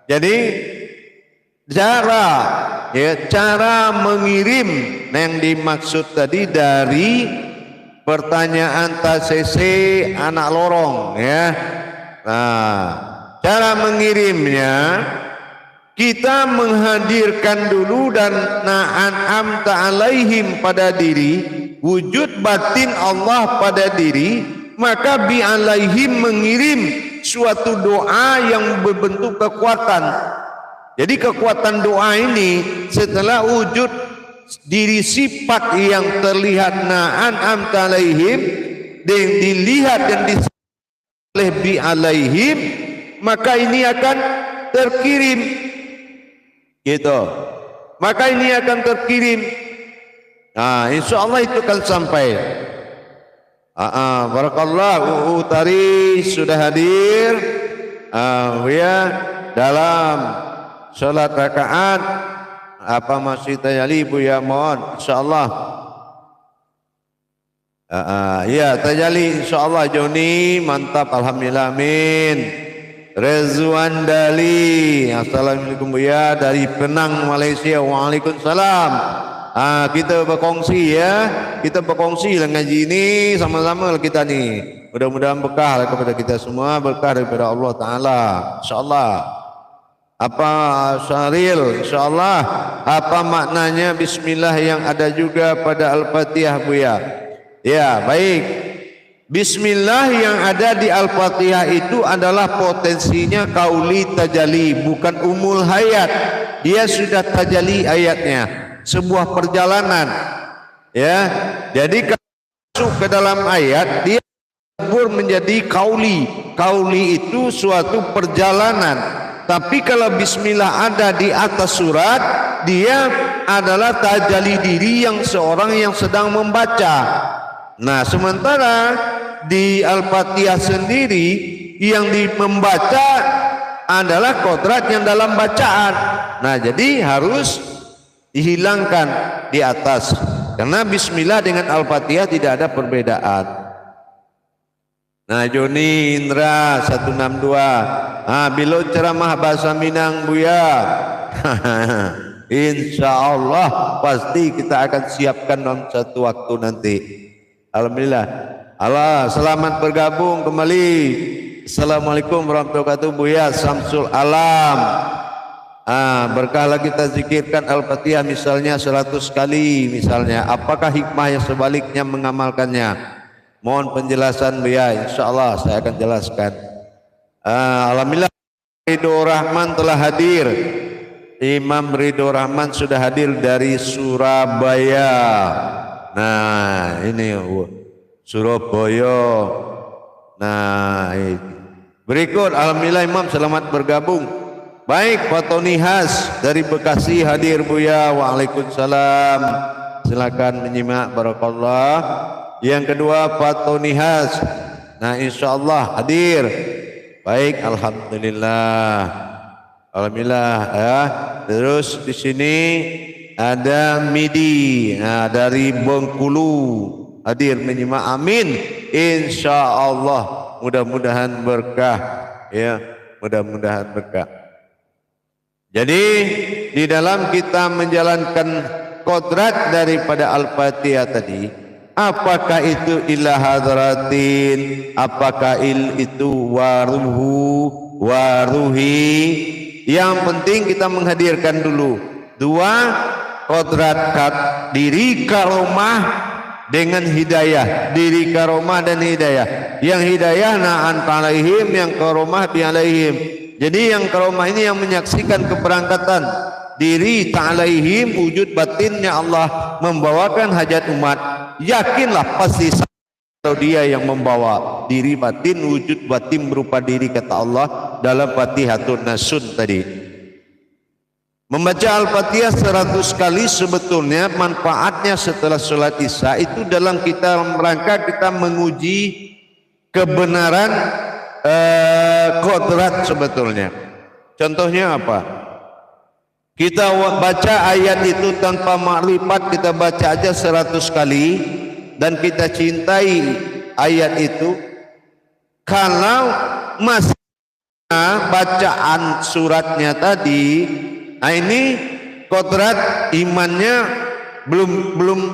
Jadi cara mengirim yang dimaksud tadi dari pertanyaan Tasese anak lorong, ya. Nah, cara mengirimnya kita menghadirkan dulu dan na'an ta'alaihim pada diri, wujud batin Allah pada diri. Maka bi'alaihim mengirim suatu doa yang berbentuk kekuatan. Jadi kekuatan doa ini setelah wujud diri sifat yang terlihat na'an amtalaihim dan dilihat dan oleh bi'alaihim, maka ini akan terkirim. Gitu. Maka ini akan terkirim. Nah, insya Allah itu akan sampai. Barakallah. Utari sudah hadir. Buya dalam salat rakaat apa masih tajali Buya, mohon insyaallah. Ya tajali insyaallah. Joni mantap, alhamdulillah, amin. Rezwan Dali, assalamualaikum Buya dari Penang, Malaysia. Waalaikumsalam. Kita berkongsi ya, kita berkongsi ngaji ini sama-sama kita nih. Mudah-mudahan berkah kepada kita semua, berkah daripada Allah Taala. Insyaallah. Apa Syaril? Insyaallah. Apa maknanya Bismillah yang ada juga pada Al-Fatihah Buya? Ya baik. Bismillah yang ada di Al-Fatihah itu adalah potensinya kauli tajali, bukan umul hayat. Dia sudah tajali ayatnya. Sebuah perjalanan, ya. Jadi kalau masuk ke dalam ayat dia berubah menjadi kauli. Kauli itu suatu perjalanan. Tapi kalau Bismillah ada di atas surat, dia adalah tajali diri yang seorang yang sedang membaca. Nah, sementara di Al-Fatihah sendiri yang membaca adalah kodrat yang dalam bacaan. Nah, jadi harus dihilangkan di atas, karena Bismillah dengan Al-Fatihah tidak ada perbedaan. Nah, Joni Indra 162, bila ceramah bahasa Minang Buya, insya Allah pasti kita akan siapkan dalam satu waktu nanti. Alhamdulillah. Allah, selamat bergabung kembali. Assalamualaikum warahmatullahi wabarakatuh Buya Samsul Alam. Berkahlah kita zikirkan Al-Fatihah misalnya 100 kali misalnya. Apakah hikmah yang sebaliknya mengamalkannya? Mohon penjelasan Buya, insyaallah saya akan jelaskan. Alhamdulillah Ridho Rahman telah hadir. Imam Ridho Rahman sudah hadir dari Surabaya. Nah ini Surabaya. Nah berikut, alhamdulillah Imam selamat bergabung. Baik, Pak Tony Has dari Bekasi hadir Buya. Waalaikumsalam. Silakan menyimak, barakallah. Yang kedua Pak Tony Has. Nah, insyaallah hadir. Baik, alhamdulillah. Alhamdulillah ya. Terus di sini ada Midi dari Bengkulu hadir menyimak. Amin. Insyaallah. Mudah-mudahan berkah ya. Mudah-mudahan berkah. Jadi di dalam kita menjalankan kodrat daripada Al-Fatihah tadi, apakah itu ila hadratin, apakah itu waruhu, waruhi, yang penting kita menghadirkan dulu dua kodrat diri karomah dengan hidayah, diri karomah dan hidayah. Yang hidayah na'an alaihim, yang karomah bi alaihim. Jadi yang karomah ini yang menyaksikan keberangkatan diri ta'alaihim, wujud batinnya Allah membawakan hajat umat. Yakinlah pasti kalau dia yang membawa diri batin, wujud batin berupa diri kata Allah dalam Fatihatun Nasun tadi. Membaca Al-Fatihah 100 kali sebetulnya manfaatnya setelah sholat Isya itu dalam kita rangka kita menguji kebenaran kodrat sebetulnya. Contohnya apa? Kita baca ayat itu tanpa makrifat, kita baca aja 100 kali dan kita cintai ayat itu. Kalau masih bacaan suratnya tadi, ini kodrat imannya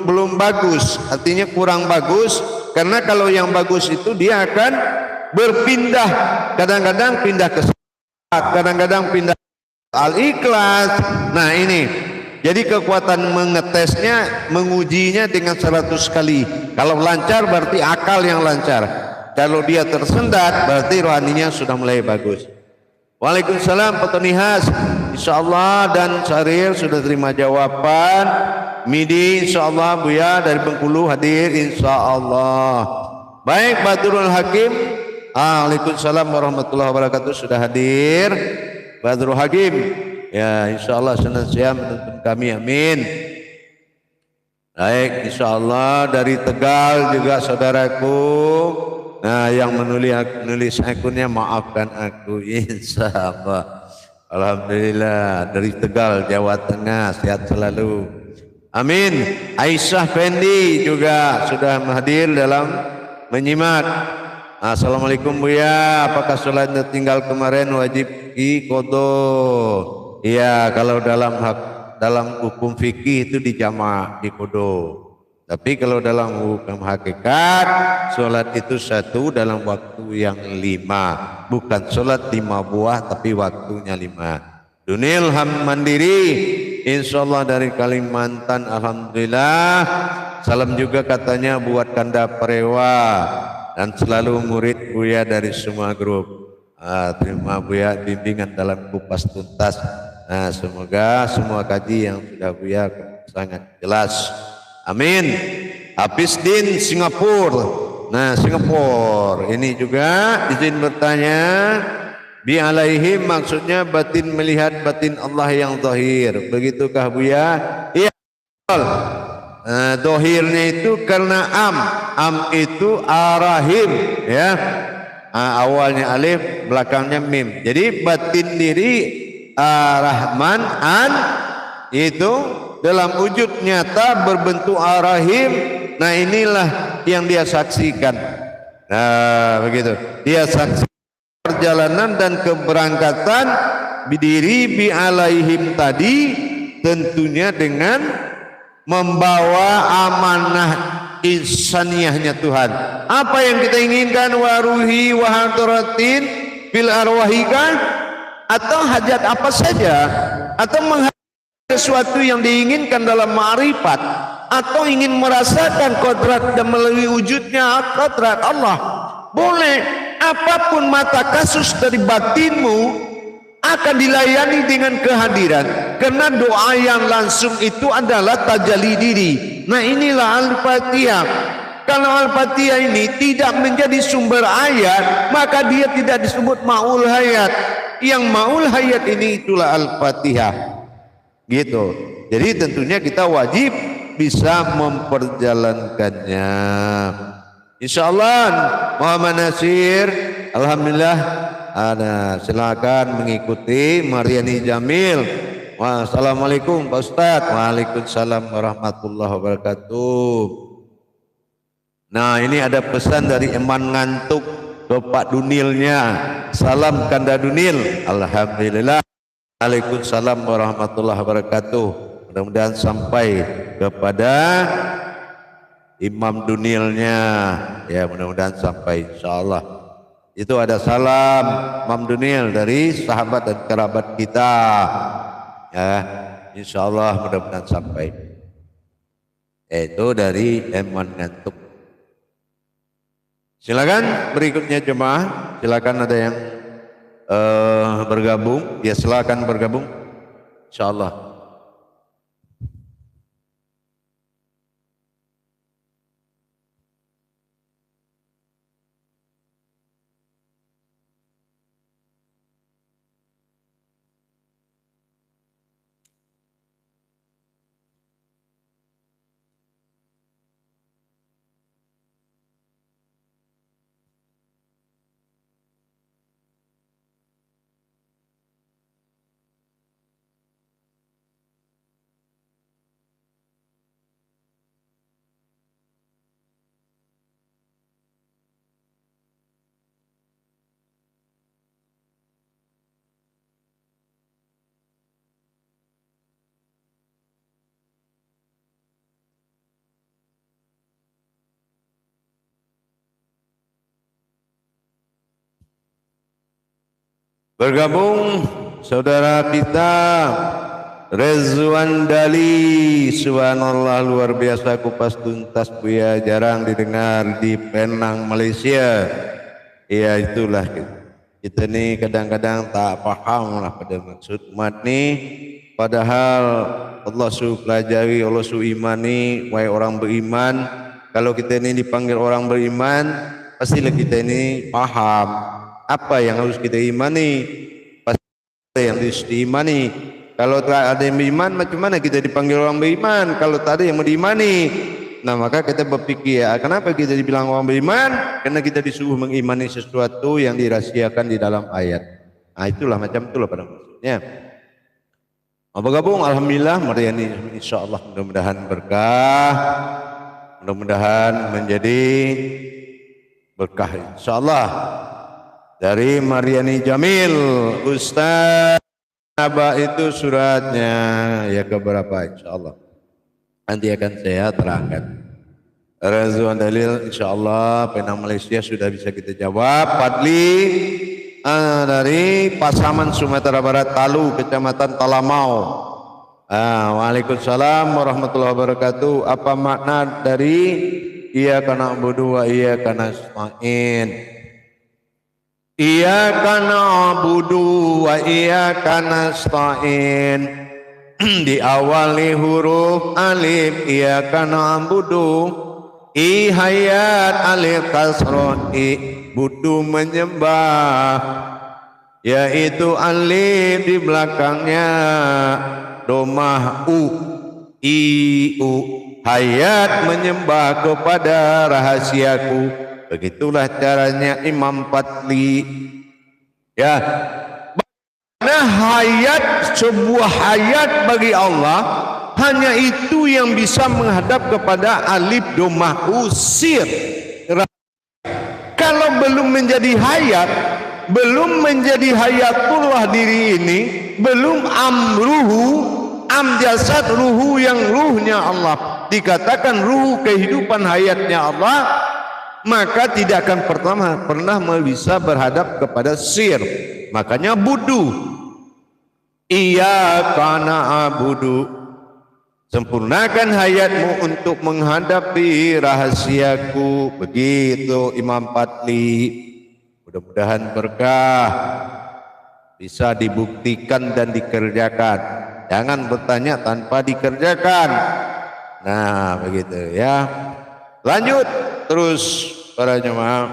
belum bagus, artinya kurang bagus. Karena kalau yang bagus itu dia akan berpindah, kadang-kadang pindah ke salat, kadang-kadang pindah Al-Ikhlas. Nah ini jadi kekuatan mengetesnya, mengujinya dengan 100 kali. Kalau lancar berarti akal yang lancar, kalau dia tersendat berarti rohaninya sudah mulai bagus. Waalaikumsalam Pak Tony Has, insyaallah. Dan Syaril sudah terima jawaban. Midi insyaallah Buya dari Bengkulu hadir insyaallah. Baik, Badrul Hakim. Waalaikumsalam warahmatullahi wabarakatuh sudah hadir. Badrul Hakim. Ya insyaallah senantiasa menuntun kami, amin. Baik, insya Allah dari Tegal juga saudaraku. Nah, yang menulis akunnya maafkan aku, insya Allah. Alhamdulillah dari Tegal, Jawa Tengah, sehat selalu. Amin. Aisyah Fendi juga sudah hadir dalam menyimak. Assalamualaikum Buya, apakah sholat tinggal kemarin wajib qodho? Iya, kalau dalam hukum fikih itu dijama' di qodho. Tapi kalau dalam hukum hakikat, sholat itu satu dalam waktu yang 5. Bukan sholat 5 buah, tapi waktunya 5. Dunil Ham Mandiri, insyaallah dari Kalimantan, alhamdulillah. Salam juga katanya buat Kanda Perewa dan selalu murid Buya dari semua grup. Terima Buya bimbingan dalam kupas tuntas. Nah, semoga semua kaji yang sudah Buya sangat jelas. Amin. Hafiz Din Singapura. Nah, Singapura ini juga izin bertanya. Bi alaihim maksudnya batin melihat batin Allah yang zahir. Begitukah Buya? Iya. Zahirnya itu karena am itu arahim ya. Awalnya alif, belakangnya mim. Jadi batin diri Ar-Rahman itu dalam wujud nyata berbentuk arahim. Nah, inilah yang dia saksikan. Nah, begitu. Dia saksikan perjalanan dan keberangkatan bidiri bi alaihim tadi tentunya dengan membawa amanah insaniyahnya Tuhan. Apa yang kita inginkan, waruhi wa hadratin fil arwahikan, atau hajat apa saja, atau menghadap sesuatu yang diinginkan dalam ma'rifat, atau ingin merasakan kodrat dan melalui wujudnya kodrat Allah, boleh. Apapun mata kasus dari batinmu akan dilayani dengan kehadiran, karena doa yang langsung itu adalah tajalli diri. Nah, inilah Al-Fatihah. Kalau Al-Fatihah ini tidak menjadi sumber ayat, maka dia tidak disebut Ma'ul Hayat. Yang Ma'ul Hayat ini itulah Al-Fatihah. Gitu. Jadi tentunya kita wajib bisa memperjalankannya. Insyaallah Muhammad Nasir, alhamdulillah ada, silakan mengikuti Mariani Jamil. Wassalamualaikum Pak Ustadz. Waalaikumsalam warahmatullahi wabarakatuh. Nah, ini ada pesan dari Eman Ngantuk ke Pak Dunilnya. Salam Kanda Dunil. Alhamdulillah. Waalaikumsalam warahmatullahi wabarakatuh. Mudah-mudahan sampai kepada Imam Dunilnya, ya, mudah-mudahan sampai insyaallah. Itu ada salam Imam Dunil dari sahabat dan kerabat kita, ya, insyaallah mudah-mudahan sampai. Itu dari Eman Ngantuk. Silakan berikutnya jemaah, silakan ada yang bergabung, ya silakan bergabung, insyaallah. Bergabung saudara kita Rezwan Dali, subhanallah luar biasa kupas tuntas Buya, jarang didengar di Penang Malaysia. Ya itulah kita nih kadang-kadang tak paham lah pada maksud umat nih, padahal Allah su pelajari, Allah su imani, wahai orang beriman. Kalau kita ini dipanggil orang beriman, pastilah kita ini paham apa yang harus kita imani, pasti yang harus diimani. Kalau ada yang beriman, macam mana kita dipanggil orang beriman? Kalau tak ada yang mengimani. Nah, maka kita berpikir, ya, kenapa kita dibilang orang beriman? Karena kita disuruh mengimani sesuatu yang dirahasiakan di dalam ayat. Nah, itulah macam itulah pada maksudnya. Bergabung, alhamdulillah, Maryani insyaallah mudah-mudahan berkah, mudah-mudahan menjadi berkah insyaallah. Dari Maryani Jamil, Ustaz Aba itu suratnya ya keberapa insyaallah. Nanti akan saya terangkan. Razuan dalil insyaallah pena Malaysia sudah bisa kita jawab. Padli dari Pasaman Sumatera Barat Talu, Kecamatan Talamau. Waalaikumsalam warahmatullahi wabarakatuh. Apa makna dari iyyaka na'budu wa iyyaka nasta'in? Iyyaka na'budu wa iyyaka nasta'in. Diawali huruf alif iyyaka na'budu. I hayat alif kasroh i budu menyembah, yaitu alif di belakangnya domah u i u, hayat menyembah kepada rahasiaku. Begitulah caranya Imam Patli. Ya, karena hayat, sebuah hayat bagi Allah hanya itu yang bisa menghadap kepada alif domah usir. Kalau belum menjadi hayat, belum menjadi hayatullah diri ini, belum amruhu, am jasad ruhu yang ruhnya Allah, dikatakan ruhu kehidupan hayatnya Allah, maka tidak akan pernah bisa berhadap kepada sir. Makanya budu, iyyaka na'budu, sempurnakan hayatmu untuk menghadapi rahasiaku. Begitu Imam Patli. Mudah-mudahan berkah, bisa dibuktikan dan dikerjakan. Jangan bertanya tanpa dikerjakan. Nah, begitu ya. Lanjut terus para jemaah.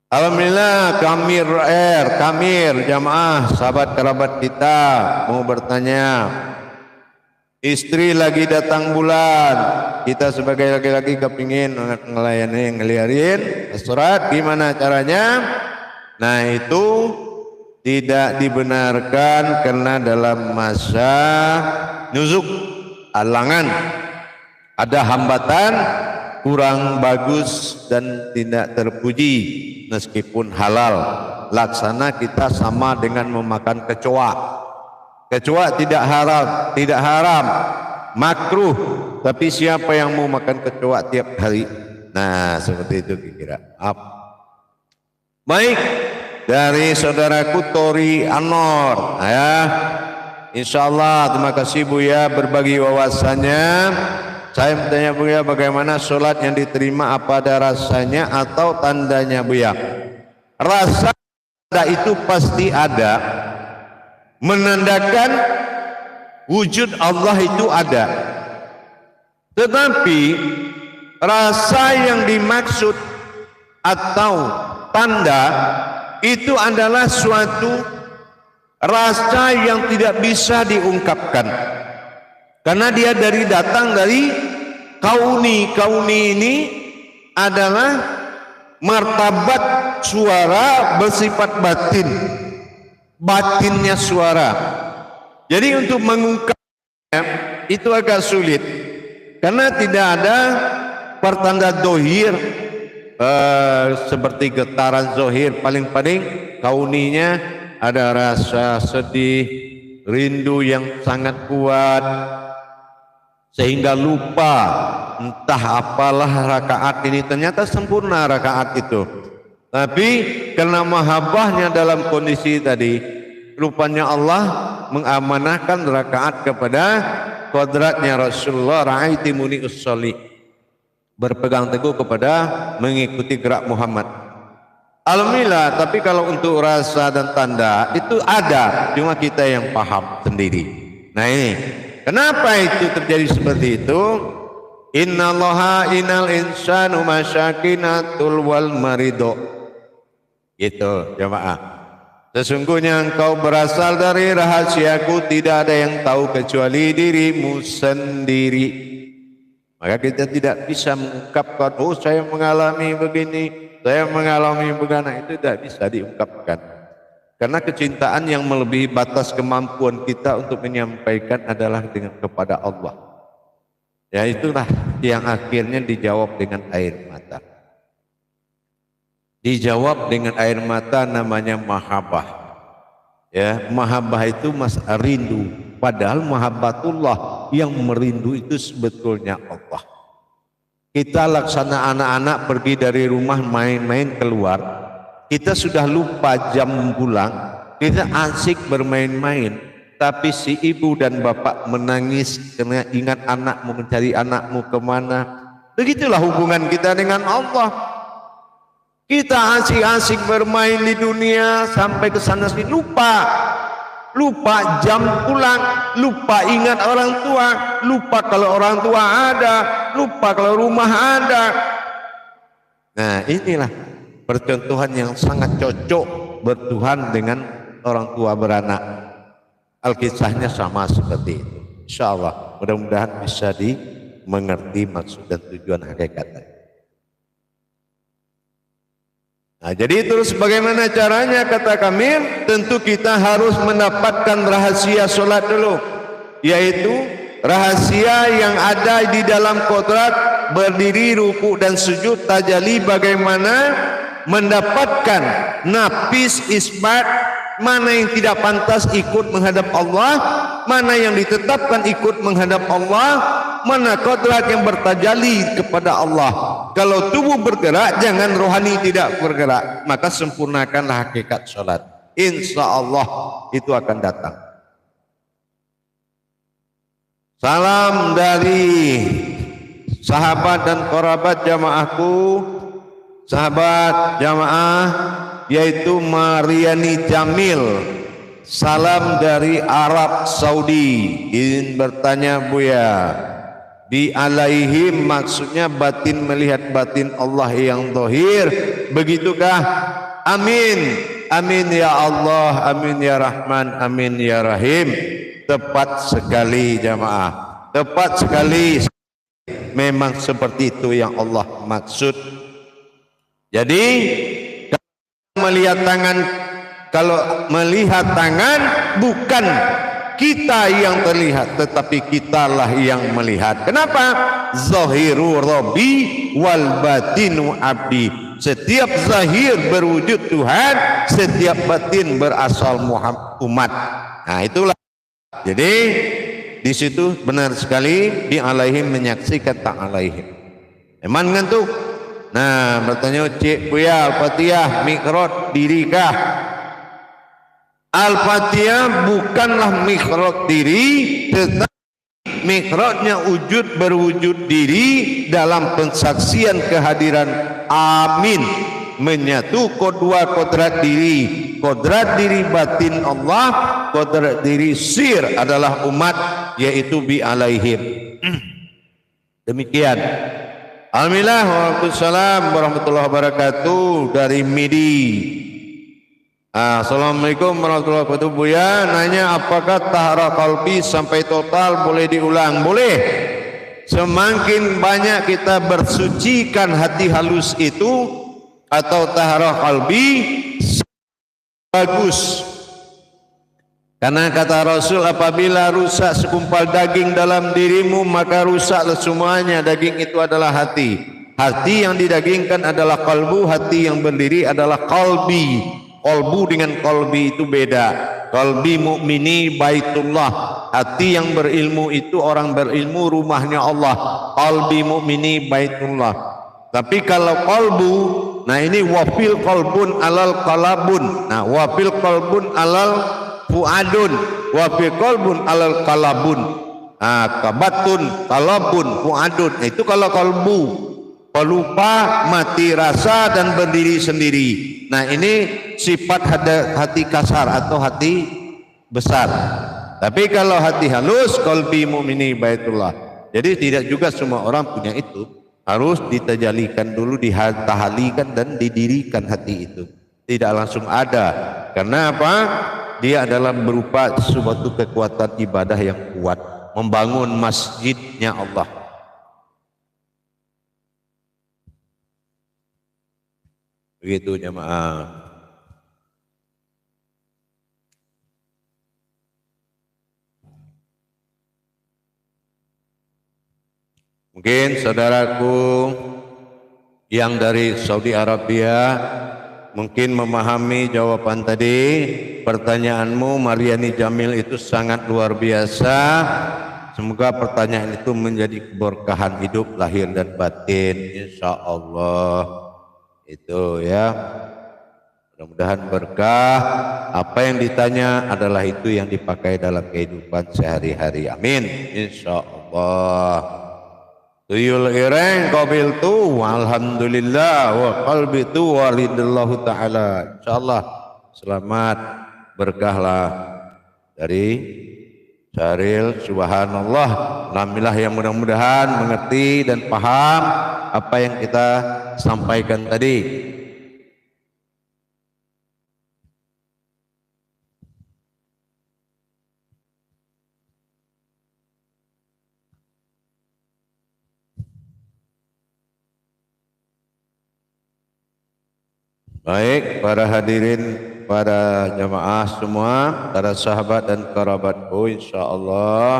Alhamdulillah, Kamir jamaah sahabat kerabat kita mau bertanya. Istri lagi datang bulan, kita sebagai laki-laki kepingin ngelayani, ngeliarin surat, gimana caranya? Nah, itu tidak dibenarkan karena dalam masa nuzuk, halangan, ada hambatan, kurang bagus dan tidak terpuji meskipun halal. Laksana kita sama dengan memakan kecoa. Kecoa tidak haram, makruh. Tapi siapa yang mau makan kecoa tiap hari? Nah, seperti itu kira-kira. Baik, dari saudaraku Tori Anor, ya. Insyaallah, terima kasih Buya berbagi wawasannya. Saya bertanya Buya, bagaimana sholat yang diterima, apa ada rasanya atau tandanya Buya? Rasa itu pasti ada, menandakan wujud Allah itu ada. Tetapi rasa yang dimaksud atau tanda itu adalah suatu rasa yang tidak bisa diungkapkan, karena dia datang dari kauni. Kauni ini adalah martabat suara bersifat batin, batinnya suara. Jadi untuk mengungkapnya itu agak sulit, karena tidak ada pertanda dohir seperti getaran zohir. Paling-paling kauninya ada rasa sedih, rindu yang sangat kuat, sehingga lupa entah apalah rakaat ini, ternyata sempurna rakaat itu. Tapi karena mahabbahnya dalam kondisi tadi, rupanya Allah mengamanahkan rakaat kepada kodratnya Rasulullah, ra'aitimuni usolli, berpegang teguh kepada mengikuti gerak Muhammad. Alhamdulillah. Tapi kalau untuk rasa dan tanda itu ada, cuma kita yang paham sendiri. Nah, ini kenapa itu terjadi seperti itu? Innallaha innal insanu masyakinatul wal marido. Gitu jemaah. Sesungguhnya engkau berasal dari rahasiaku, tidak ada yang tahu kecuali dirimu sendiri. Maka kita tidak bisa mengungkapkan, oh saya mengalami begini, saya mengalami begana, itu tidak bisa diungkapkan. Karena kecintaan yang melebihi batas kemampuan kita untuk menyampaikan adalah dengan kepada Allah. Ya itulah yang akhirnya dijawab dengan air mata. Dijawab dengan air mata namanya mahabbah. Ya, mahabbah itu mas rindu. Padahal mahabbatullah yang merindu itu sebetulnya Allah. Kita laksana anak-anak pergi dari rumah main-main keluar, kita sudah lupa jam pulang, kita asik bermain-main, tapi si ibu dan bapak menangis karena ingat anakmu, mencari anakmu kemana. Begitulah hubungan kita dengan Allah. Kita asik-asik bermain di dunia sampai ke sana sini lupa jam pulang, lupa ingat orang tua, lupa kalau orang tua ada, lupa kalau rumah ada. Nah inilah percontohan yang sangat cocok bertuhan dengan orang tua beranak. Alkisahnya sama seperti itu. Insya Allah mudah-mudahan bisa dimengerti maksud dan tujuan hakikatnya. Nah, jadi terus bagaimana caranya kata Kamil? Tentu kita harus mendapatkan rahasia sholat dulu, yaitu rahasia yang ada di dalam kodrat berdiri, ruku dan sujud tajalli, bagaimana mendapatkan nafis isbat, mana yang tidak pantas ikut menghadap Allah, mana yang ditetapkan ikut menghadap Allah, mana kodrat yang bertajalli kepada Allah. Kalau tubuh bergerak, jangan rohani tidak bergerak, maka sempurnakanlah hakikat sholat. Insya Allah itu akan datang. Salam dari sahabat dan kerabat jamaahku, sahabat jamaah, yaitu Mariani Jamil. Salam dari Arab Saudi. Izin bertanya Buya, bi alaihim maksudnya batin melihat batin Allah yang zahir, begitukah? Amin, amin ya Allah, amin ya Rahman, amin ya Rahim. Tepat sekali jamaah, tepat sekali. Memang seperti itu yang Allah maksud. Jadi kalau melihat tangan bukan kita yang terlihat, tetapi kitalah yang melihat. Kenapa? Zahiru Rabbi wal batinu abdi. Setiap zahir berwujud Tuhan, setiap batin berasal umat. Nah itulah. Jadi di situ benar sekali di alaihim menyaksikan tak alaihim. Eman ngantuk. Nah bertanya Cik Buya Al-Fatihah mikrot dirikah? Al-Fatihah bukanlah mikrot diri, tetapi mikrotnya wujud berwujud diri dalam pensaksian kehadiran amin, menyatu kedua kodrat diri batin Allah, kodrat diri sir adalah umat, yaitu bi alaihim. Demikian. Alhamdulillah, waalaikumsalam warahmatullahi wabarakatuh dari MIDI. Assalamualaikum warahmatullahi wabarakatuh. Buya nanya, apakah tahara qalbi sampai total boleh diulang? Boleh. Semakin banyak kita bersucikan hati halus itu atau tahara qalbi, bagus. Karena kata Rasul, apabila rusak segumpal daging dalam dirimu, maka rusaklah semuanya. Daging itu adalah hati. Hati yang didagingkan adalah kalbu, hati yang berdiri adalah qalbi. Qalbu dengan qalbi itu beda. Qalbi mukmini baitullah. Hati yang berilmu itu orang berilmu rumahnya Allah. Qalbi mukmini baitullah. Tapi kalau qalbu, nah ini wafil qalbun alal qalabun. Nah wafil qalbun alal fuadun, wafil qalbun alal qalabun. Nah kabatun qalabun fuadun. Nah, itu kalau qalbu, pelupa, mati rasa dan berdiri sendiri. Nah ini sifat hati kasar atau hati besar. Tapi kalau hati halus, qalbi mu'mini baitullah. Jadi tidak juga semua orang punya itu. Harus ditajalikan dulu, ditahalikan dan didirikan hati itu. tidak langsung ada. Karena apa? Dia adalah berupa suatu kekuatan ibadah yang kuat, membangun masjidnya Allah. Begitu jemaah. Mungkin saudaraku yang dari Saudi Arabia mungkin memahami jawaban tadi. Pertanyaanmu Mariani Jamil itu sangat luar biasa. Semoga pertanyaan itu menjadi keberkahan hidup lahir dan batin, insya Allah. Itu ya, mudah-mudahan berkah. Apa yang ditanya adalah itu yang dipakai dalam kehidupan sehari-hari, amin, insya Allah. Tuyul ireng qabil tu alhamdulillah wa qalbi tu walidallahu ta'ala. Insyaallah selamat berkahlah dari Syaril. Subhanallah, alhamdulillah, yang mudah-mudahan mengerti dan paham apa yang kita sampaikan tadi. Baik, para hadirin, para jamaah semua, para sahabat dan kerabatku, insyaallah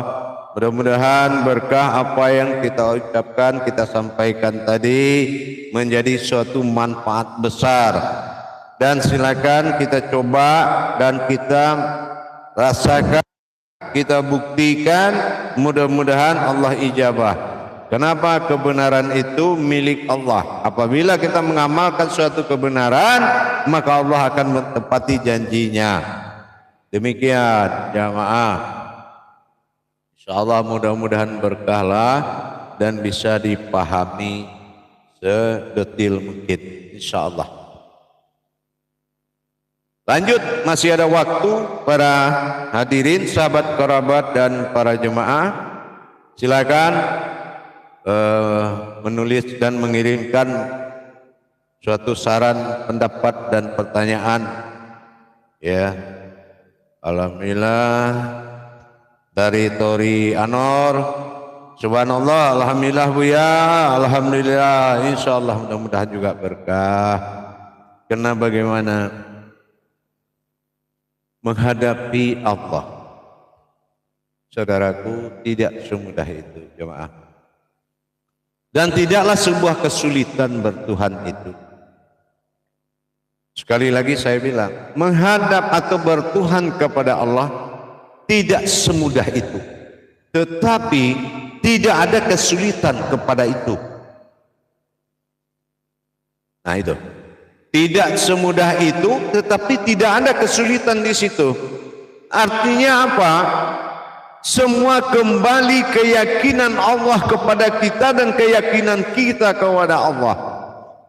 mudah-mudahan berkah apa yang kita ucapkan, kita sampaikan tadi menjadi suatu manfaat besar. Dan silakan kita coba dan kita rasakan, kita buktikan, mudah-mudahan Allah ijabah. Kenapa? Kebenaran itu milik Allah. Apabila kita mengamalkan suatu kebenaran, maka Allah akan menepati janjinya. Demikian jamaah. Insyaallah mudah-mudahan berkahlah dan bisa dipahami sedetil mungkin, insyaallah. Lanjut, masih ada waktu para hadirin, sahabat, kerabat dan para jemaah. Silakan menulis dan mengirimkan suatu saran, pendapat dan pertanyaan. Ya, alhamdulillah dari Tori Anor, subhanallah, alhamdulillah Buya, alhamdulillah, insyaallah mudah-mudahan juga berkah. Karena bagaimana menghadapi Allah, saudaraku, tidak semudah itu jemaah. Dan tidaklah sebuah kesulitan bertuhan itu. Sekali lagi saya bilang, menghadap atau bertuhan kepada Allah tidak semudah itu. Tetapi tidak ada kesulitan kepada itu. Nah itu. Tidak semudah itu, tetapi tidak ada kesulitan di situ. Artinya apa? Semua kembali keyakinan Allah kepada kita dan keyakinan kita kepada Allah.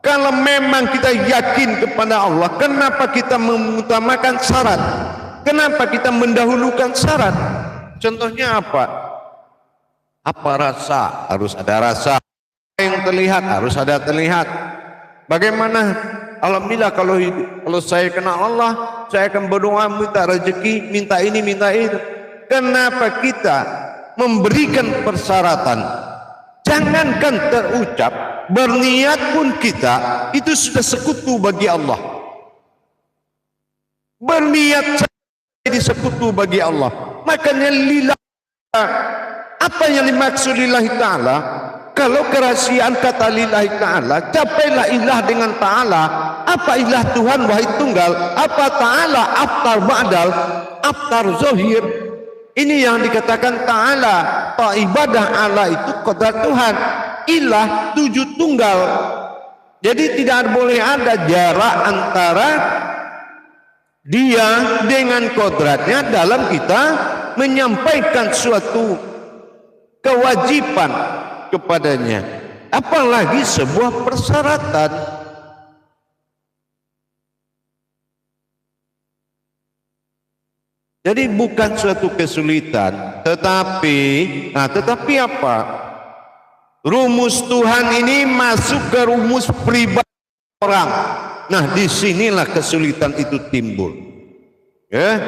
Kalau memang kita yakin kepada Allah, kenapa kita mengutamakan syarat? Kenapa kita mendahulukan syarat? Contohnya apa? Apa rasa? Harus ada rasa. Yang terlihat harus ada terlihat. Bagaimana? Alhamdulillah kalau saya kenal Allah, saya akan berdoa minta rezeki, minta ini, minta itu. Kenapa kita memberikan persyaratan? Jangankan terucap, berniat pun kita itu sudah sekutu bagi Allah. Berniat jadi sekutu bagi Allah. Makanya lillah, apa yang dimaksud lillahi ta'ala? Kalau kerahasiaan kata lillahi ta'ala, capailah ilah dengan ta'ala. Apa ilah Tuhan wahai tunggal? Apa ta'ala aftar ba'dal, aftar zohir? Ini yang dikatakan ta'ala. Ibadah Allah itu kodrat Tuhan. Ilah tujuh tunggal. Jadi tidak boleh ada jarak antara dia dengan kodratnya dalam kita menyampaikan suatu kewajiban kepadanya. Apalagi sebuah persyaratan. Jadi bukan suatu kesulitan, tetapi apa? Rumus Tuhan ini masuk ke rumus pribadi orang. Nah, disinilah kesulitan itu timbul. Ya,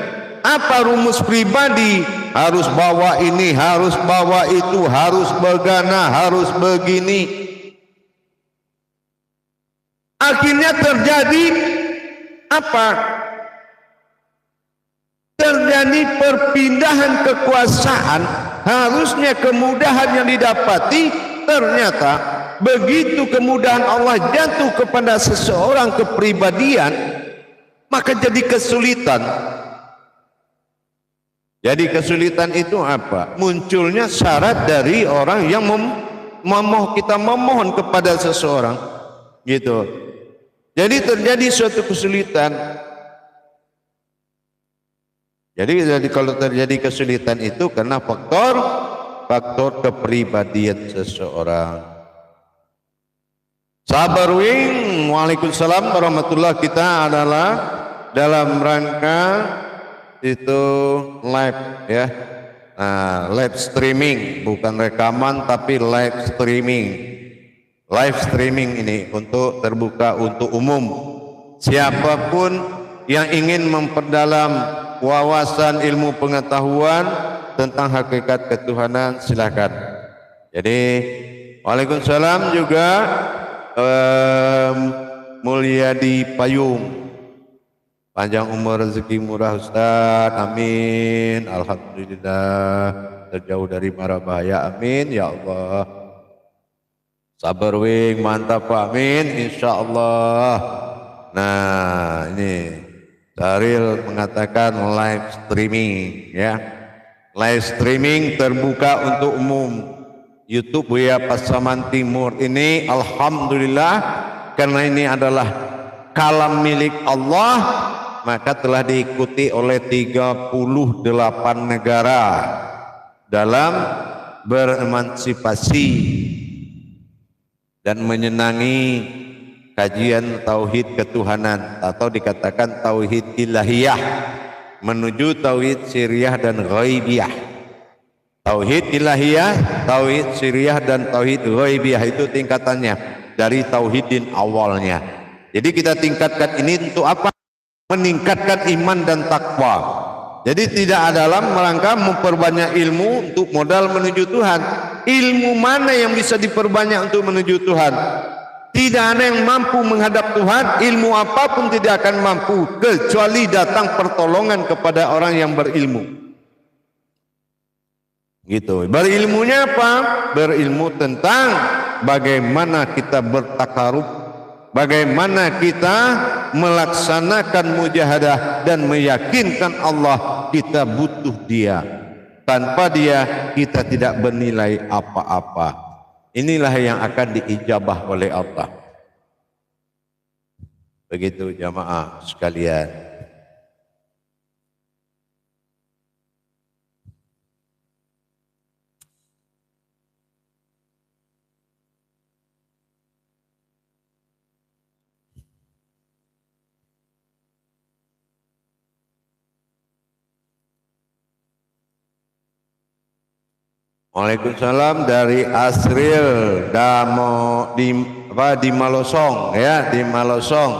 apa rumus pribadi? Harus bawa ini, harus bawa itu, harus begana, harus begini. Akhirnya terjadi apa? Terjadi perpindahan kekuasaan. Harusnya kemudahan yang didapati, ternyata begitu kemudahan Allah jatuh kepada seseorang kepribadian, maka jadi kesulitan. Jadi kesulitan itu apa? Munculnya syarat dari orang yang kita memohon kepada seseorang, gitu. Jadi terjadi suatu kesulitan. Jadi kalau terjadi kesulitan itu karena faktor kepribadian seseorang. Sabar wing, waalaikumsalam warahmatullah. Kita adalah dalam rangka itu live ya. Nah, live streaming, bukan rekaman tapi live streaming. Live streaming ini untuk terbuka untuk umum. Siapapun yang ingin memperdalam wawasan ilmu pengetahuan tentang hakikat ketuhanan, silakan. Jadi waalaikumsalam juga Mulyadi Payung, panjang umur rezeki murah Ustaz, amin. Alhamdulillah, terjauh dari mara bahaya, amin ya Allah. Sabar wing, mantap Pak, amin insyaallah. Nah, ini Saril mengatakan live streaming ya. Live streaming terbuka untuk umum. YouTube Buya Pasaman Timur ini alhamdulillah karena ini adalah kalam milik Allah, maka telah diikuti oleh 38 negara dalam beremansipasi dan menyenangi kajian tauhid ketuhanan atau dikatakan tauhid ilahiyah menuju tauhid sirriyah dan ghaibiyah. Tauhid ilahiyah, tauhid sirriyah dan tauhid ghaibiyah itu tingkatannya dari tauhidin awalnya. Jadi kita tingkatkan ini untuk apa? Meningkatkan iman dan takwa. Jadi tidak dalam rangka memperbanyak ilmu untuk modal menuju Tuhan. Ilmu mana yang bisa diperbanyak untuk menuju Tuhan? Tidak ada yang mampu menghadap Tuhan, ilmu apapun tidak akan mampu kecuali datang pertolongan kepada orang yang berilmu. Gitu. Berilmunya apa? Berilmu tentang bagaimana kita bertakarub, bagaimana kita melaksanakan mujahadah dan meyakinkan Allah kita butuh Dia. Tanpa Dia kita tidak bernilai apa-apa. Inilah yang akan diijabah oleh Allah. Begitu jamaah sekalian. Waalaikumsalam dari Asril Damo di Malosong ya, di Malosong.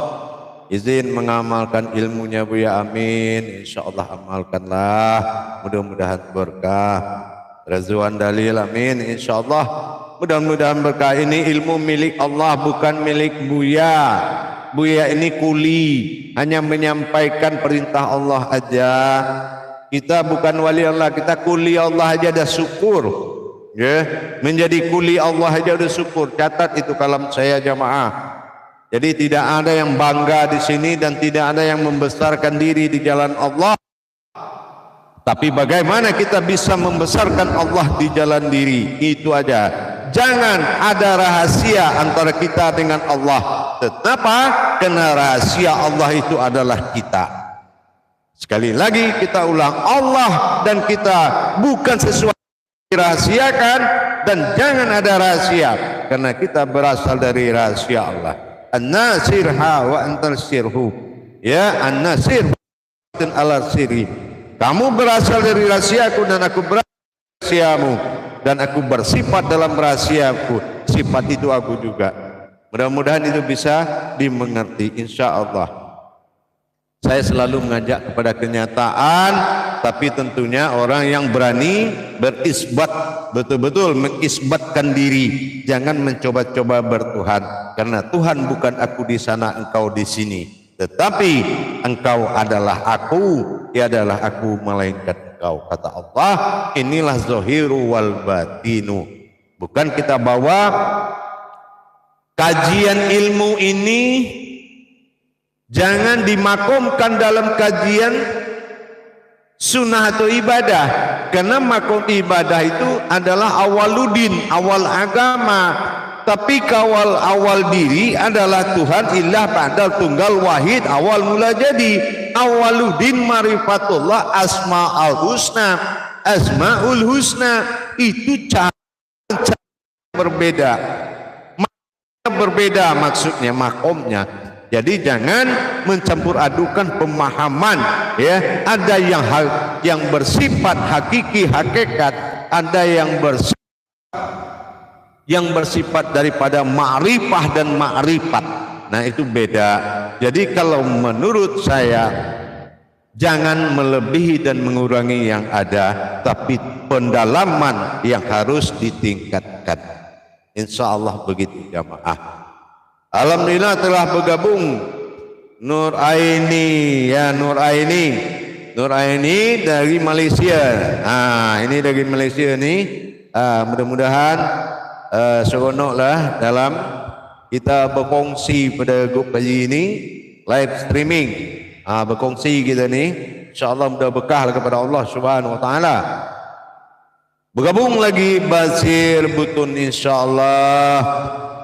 Izin mengamalkan ilmunya Buya, amin. Insyaallah amalkanlah, mudah-mudahan berkah. Rezwan dalil, amin. Insyaallah mudah-mudahan berkah. Ini ilmu milik Allah, bukan milik Buya. Buya ini kuli, hanya menyampaikan perintah Allah aja. Kita bukan wali Allah, kita kuli Allah aja dah syukur. Ya, menjadi kuli Allah aja udah syukur. Catat itu kalam saya jamaah. Jadi tidak ada yang bangga di sini dan tidak ada yang membesarkan diri di jalan Allah. Tapi bagaimana kita bisa membesarkan Allah di jalan diri, itu aja. Jangan ada rahasia antara kita dengan Allah. Kenapa? Karena rahasia Allah itu adalah kita. Sekali lagi kita ulang, Allah dan kita bukan sesuatu yang dirahasiakan, dan jangan ada rahasia karena kita berasal dari rahasia Allah. An-nasirha wa antarsirhu. Ya, an-nasir dan al-sirri. Kamu berasal dari rahasiaku dan aku berasal dari rahasiamu, dan aku bersifat dalam rahasiaku. Sifat itu aku juga. Mudah-mudahan itu bisa dimengerti, insya Allah. Saya selalu mengajak kepada kenyataan, tapi tentunya orang yang berani berisbat, betul-betul mengisbatkan diri. Jangan mencoba-coba bertuhan, karena Tuhan bukan aku di sana, engkau di sini. Tetapi engkau adalah aku, ia adalah aku melainkan engkau. Kata Allah, inilah zahiru wal batinu. Bukan kita bawa kajian ilmu ini, jangan dimakomkan dalam kajian sunnah atau ibadah, karena makom ibadah itu adalah awaludin, awal agama. Tapi kawal awal diri adalah Tuhan ilah ba'dal tunggal wahid, awal mula jadi. Awaludin marifatullah asma'ul husna, asma'ul husna. Itu cara berbeda, berbeda maksudnya makomnya. Jadi jangan mencampur adukan pemahaman, ya. Ada yang bersifat hakiki hakikat, ada yang bersifat daripada ma'rifah dan ma'rifat. Nah, itu beda. Jadi kalau menurut saya, jangan melebihi dan mengurangi yang ada, tapi pendalaman yang harus ditingkatkan. Insya Allah begitu jamaah. Alhamdulillah telah bergabung Nur Aini, ya Nur Aini. Nur Aini dari Malaysia. Ini dari Malaysia nih. Mudah-mudahan seronoklah dalam kita berkongsi pada grup pagi ini, live streaming. Berkongsi kita ni, insya-Allah mudah berkah kepada Allah Subhanahu wa taala. Bergabung lagi Basir Butun, insya-Allah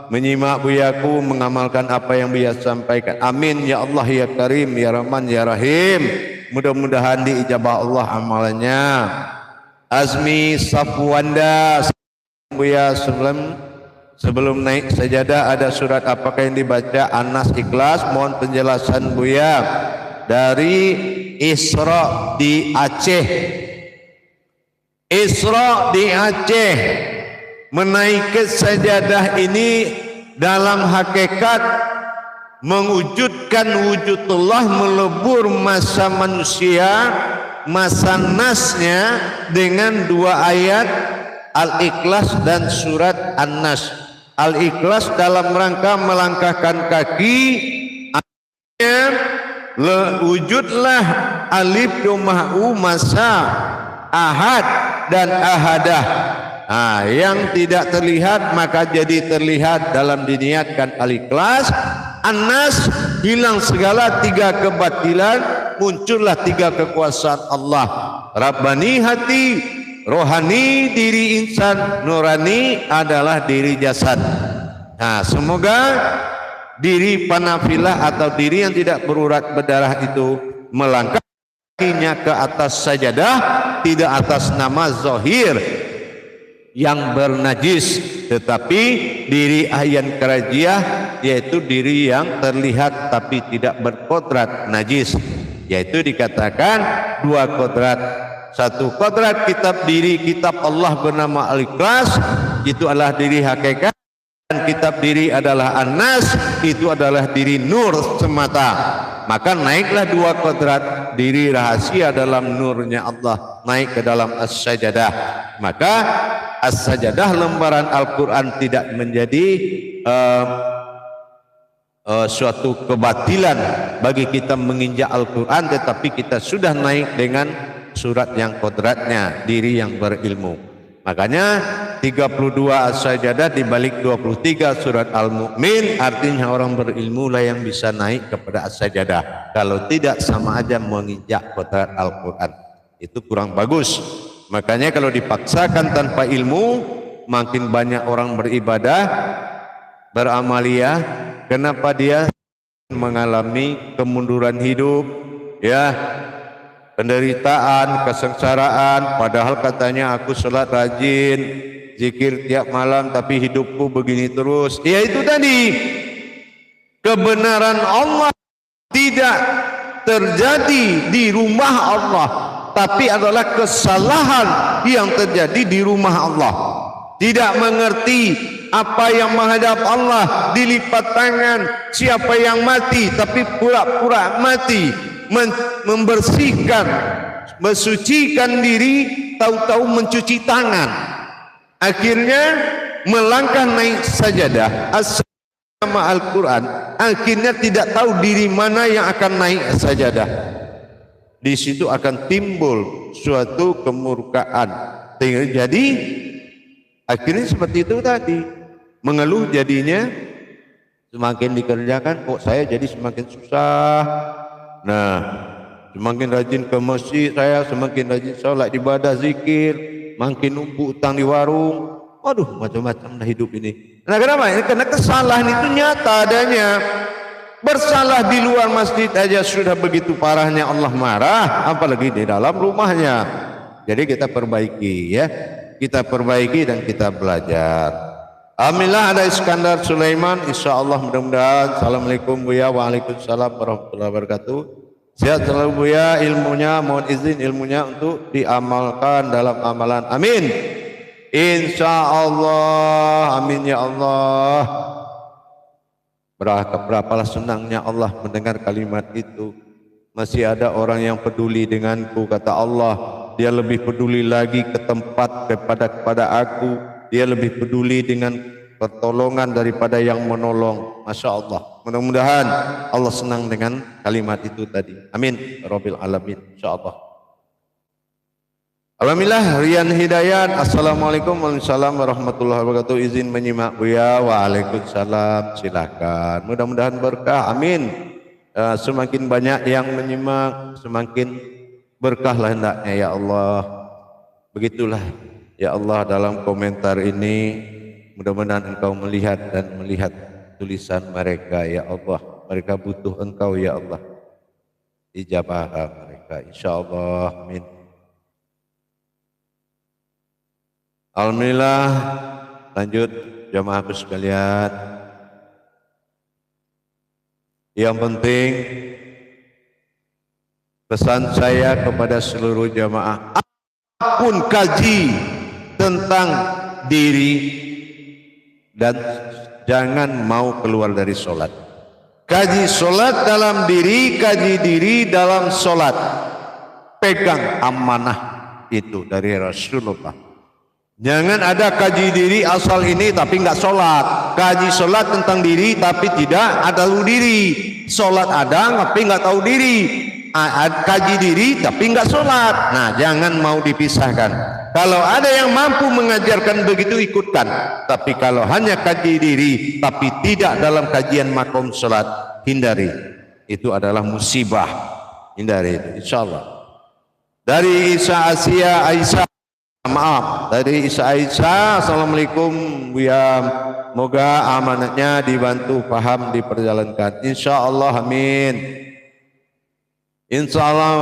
menyimak buyaku, mengamalkan apa yang Buya sampaikan. Amin ya Allah ya Karim ya Rahman ya Rahim. Mudah-mudahan diijabah Allah amalannya. Azmi Safwanda, Buya sebelum naik sajadah ada surat apakah yang dibaca? Anas Ikhlas. Mohon penjelasan Buya dari Isra di Aceh. Isra di Aceh, menaiki sajadah ini dalam hakikat mewujudkan wujudullah, melebur masa manusia, masa nasnya dengan dua ayat Al-Ikhlas dan surat An-Nas. Al-Ikhlas dalam rangka melangkahkan kaki, wujudlah alif doma'u masa ahad dan ahadah. Yang tidak terlihat maka jadi terlihat dalam diniatkan Al-Ikhlas. An-Nas, hilang segala tiga kebatilan, muncullah tiga kekuasaan Allah. Rabbani hati, rohani diri insan, nurani adalah diri jasad. Semoga diri panafilah atau diri yang tidak berurat berdarah itu melangkah kakinya ke atas sajadah, tidak atas nama zahir yang bernajis, tetapi diri ahyan karajiah, yaitu diri yang terlihat tapi tidak berkodrat najis, yaitu dikatakan dua kodrat. Satu kodrat kitab diri, kitab Allah bernama Al-Ikhlas, itu adalah diri hakikat, dan kitab diri adalah An-Nas, itu adalah diri nur semata. Maka naiklah dua kodrat, diri rahasia dalam nurnya Allah naik ke dalam as-sajadah. Maka as-sajadah lembaran Al-Quran tidak menjadi suatu kebatilan bagi kita menginjak Al-Quran, tetapi kita sudah naik dengan surat yang kodratnya, diri yang berilmu. Makanya 32 as-sajadah dibalik 23 surat Al-Mu'min, artinya orang berilmu lah yang bisa naik kepada as-sajadah. Kalau tidak sama aja menginjak kodrat Al-Quran, itu kurang bagus. Makanya kalau dipaksakan tanpa ilmu, makin banyak orang beribadah, beramaliyah. Kenapa dia mengalami kemunduran hidup, ya, penderitaan, kesengsaraan, padahal katanya aku sholat rajin, zikir tiap malam, tapi hidupku begini terus. Ya itu tadi, kebenaran Allah tidak terjadi di rumah Allah, tapi adalah kesalahan yang terjadi di rumah Allah. Tidak mengerti apa yang menghadap Allah dilipat tangan. Siapa yang mati tapi pura-pura mati, membersihkan, mensucikan diri, tahu-tahu mencuci tangan, akhirnya melangkah naik sajadah sama Al-Quran, akhirnya tidak tahu diri mana yang akan naik sajadah. Di situ akan timbul suatu kemurkaan. Jadi akhirnya seperti itu tadi, mengeluh jadinya semakin dikerjakan kok saya jadi semakin susah. Nah, semakin rajin ke masjid saya, semakin rajin sholat, ibadah, zikir, makin numpuk utang di warung. Waduh, macam-macam dah hidup ini. Nah, kenapa? Karena kesalahan itu nyata adanya. Bersalah di luar masjid aja sudah begitu parahnya Allah marah, apalagi di dalam rumahnya. Jadi kita perbaiki ya. Kita perbaiki dan kita belajar. Alhamdulillah ada Iskandar Sulaiman, insyaallah mudah-mudahan. Assalamualaikum Buya, waalaikumsalam warahmatullahi wabarakatuh. Sehat selalu Buya, ilmunya mohon izin ilmunya untuk diamalkan dalam amalan. Amin. Insyaallah, amin ya Allah. Berapalah senangnya Allah mendengar kalimat itu. Masih ada orang yang peduli denganku, kata Allah. Dia lebih peduli lagi ke tempat kepada aku. Dia lebih peduli dengan pertolongan daripada yang menolong. Masya Allah. Mudah-mudahan Allah senang dengan kalimat itu tadi. Amin. Rabbil alamin. Insya Allah. Alhamdulillah, Rian Hidayat. Assalamualaikum warahmatullahi wabarakatuh. Izin menyimak Buya. Waalaikumsalam. Silakan. Mudah-mudahan berkah. Amin. Semakin banyak yang menyimak, semakin berkahlah hendaknya ya Allah. Begitulah ya Allah dalam komentar ini. Mudah-mudahan Engkau melihat dan melihat tulisan mereka ya Allah. Mereka butuh Engkau ya Allah. Ijabah mereka insyaallah. Amin. Alhamdulillah, lanjut jamaahku sekalian. Yang penting pesan saya kepada seluruh jamaah, apapun kaji tentang diri dan jangan mau keluar dari solat. Kaji solat dalam diri, kaji diri dalam solat. Pegang amanah itu dari Rasulullah. Jangan ada kaji diri asal ini tapi enggak sholat. Kaji sholat tentang diri tapi tidak tahu diri. Sholat ada tapi enggak tahu diri. Kaji diri tapi enggak sholat. Nah, jangan mau dipisahkan. Kalau ada yang mampu mengajarkan begitu, ikutkan. Tapi kalau hanya kaji diri tapi tidak dalam kajian makom sholat, hindari. Itu adalah musibah. Hindari itu, insyaallah. Dari Isa Asia Aisyah, maaf, dari Isa Aisyah, assalamualaikum Buya, moga amanatnya dibantu paham diperjalankan, insyaallah, amin, insyaallah.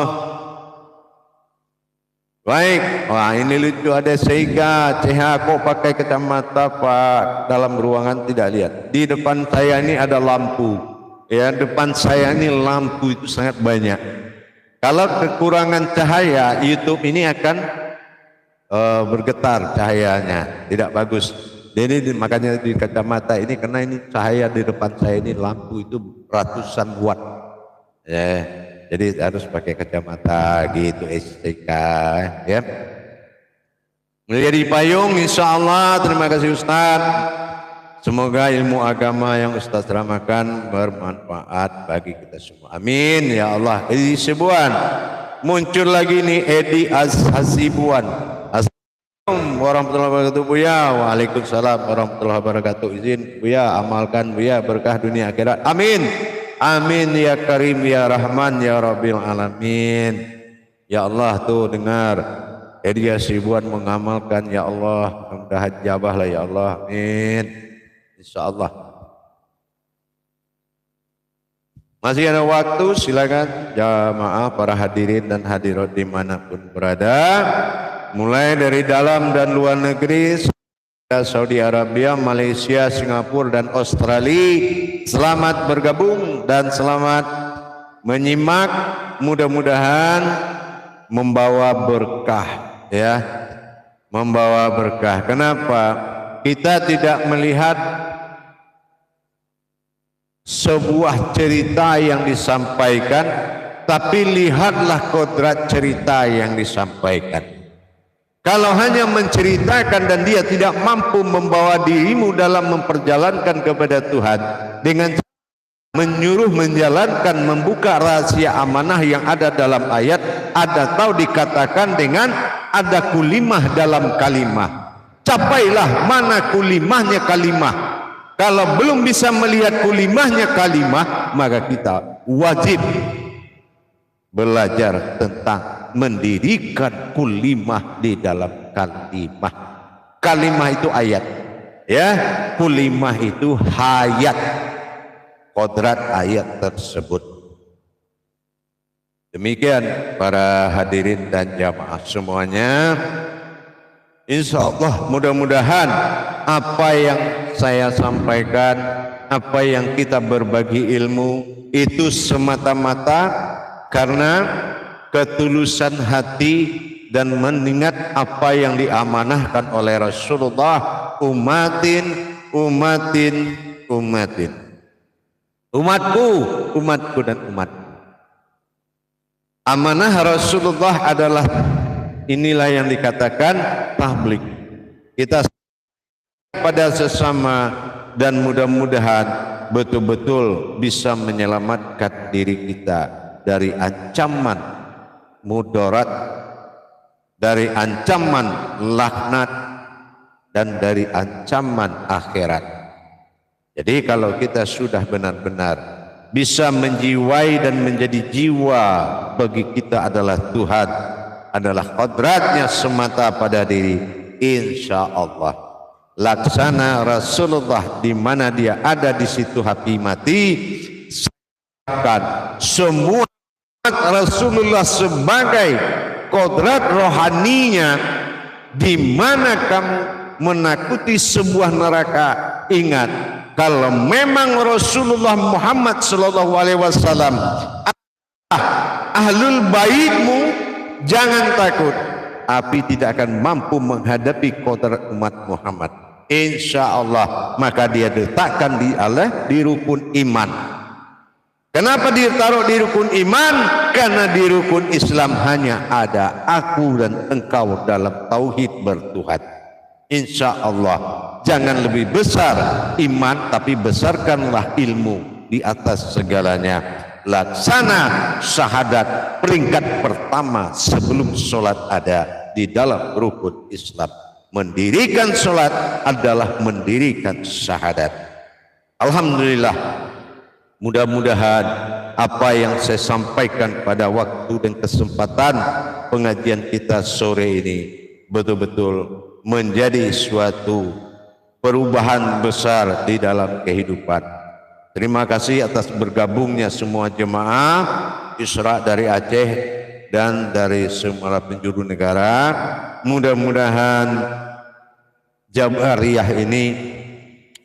Baik, wah ini lucu, ada Seiga CH, kok pakai kacamata Pak, dalam ruangan tidak lihat. Di depan saya ini ada lampu, ya, depan saya ini lampu itu sangat banyak. Kalau kekurangan cahaya, YouTube ini akan bergetar cahayanya, tidak bagus. Jadi makanya di kacamata ini, karena ini cahaya di depan saya ini lampu itu ratusan watt, ya, jadi harus pakai kacamata gitu, STK ya. Menjadi payung insyaallah. Terima kasih Ustaz. Semoga ilmu agama yang Ustaz terangkan bermanfaat bagi kita semua. Amin ya Allah. Edi Sibuan muncul lagi nih, Edi Hasibuan. Assalamualaikum warahmatullahi wabarakatuh Buya. Waalaikumsalam warahmatullahi wabarakatuh. Izin Buya amalkan Buya, berkah dunia akhirat. Amin. Amin ya Karim ya Rahman ya Rabbil alamin. Ya Allah, tuh dengar Edi Hasibuan mengamalkan ya Allah. Mudah-mudahan jabah lah ya Allah. Amin. Insyaallah. Masih ada waktu, silakan jamaah para hadirin dan hadirat dimanapun berada, mulai dari dalam dan luar negeri, Saudi Arabia, Malaysia, Singapura dan Australia. Selamat bergabung dan selamat menyimak, mudah-mudahan membawa berkah ya, membawa berkah. Kenapa? kita tidak melihat sebuah cerita yang disampaikan, tapi lihatlah kodrat cerita yang disampaikan. Kalau hanya menceritakan dan dia tidak mampu membawa dirimu dalam memperjalankan kepada Tuhan dengan menyuruh menjalankan, membuka rahasia amanah yang ada dalam ayat, ada tahu dikatakan dengan ada kulimah dalam kalimah. Capailah mana kulimahnya kalimah. Kalau belum bisa melihat kulimahnya kalimah, maka kita wajib belajar tentang mendirikan kulimah di dalam kalimah. Kalimah itu ayat, ya. Kulimah itu hayat, kodrat ayat tersebut. Demikian para hadirin dan jamaah semuanya. Insya Allah mudah-mudahan apa yang saya sampaikan, apa yang kita berbagi ilmu itu semata-mata karena ketulusan hati dan mengingat apa yang diamanahkan oleh Rasulullah, umatku dan umatku. Amanah Rasulullah adalah, inilah yang dikatakan tabligh. Kita pada sesama dan mudah-mudahan betul-betul bisa menyelamatkan diri kita dari ancaman mudarat, dari ancaman laknat, dan dari ancaman akhirat. Jadi kalau kita sudah benar-benar bisa menjiwai dan menjadi jiwa bagi kita adalah Tuhan, adalah kodratnya semata pada diri, insya Allah laksana Rasulullah di mana dia ada di situ hati mati. Semua Rasulullah sebagai kodrat rohaninya, di mana kamu menakuti sebuah neraka, ingat kalau memang Rasulullah Muhammad sallallahu alaihi wasallam ahlul baitmu, jangan takut, api tidak akan mampu menghadapi kodrat umat Muhammad. Insya Allah maka dia letakkan di rukun iman. Kenapa ditaruh di rukun iman? Karena di rukun Islam hanya ada aku dan engkau dalam tauhid bertuhan. Insya Allah jangan lebih besar iman, tapi besarkanlah ilmu di atas segalanya. Laksana syahadat peringkat pertama sebelum sholat ada di dalam rukun Islam. Mendirikan sholat adalah mendirikan syahadat. Alhamdulillah, mudah-mudahan apa yang saya sampaikan pada waktu dan kesempatan pengajian kita sore ini betul-betul menjadi suatu perubahan besar di dalam kehidupan. Terima kasih atas bergabungnya semua jemaah Isra dari Aceh dan dari semua penjuru negara. Mudah-mudahan Jabariyah ini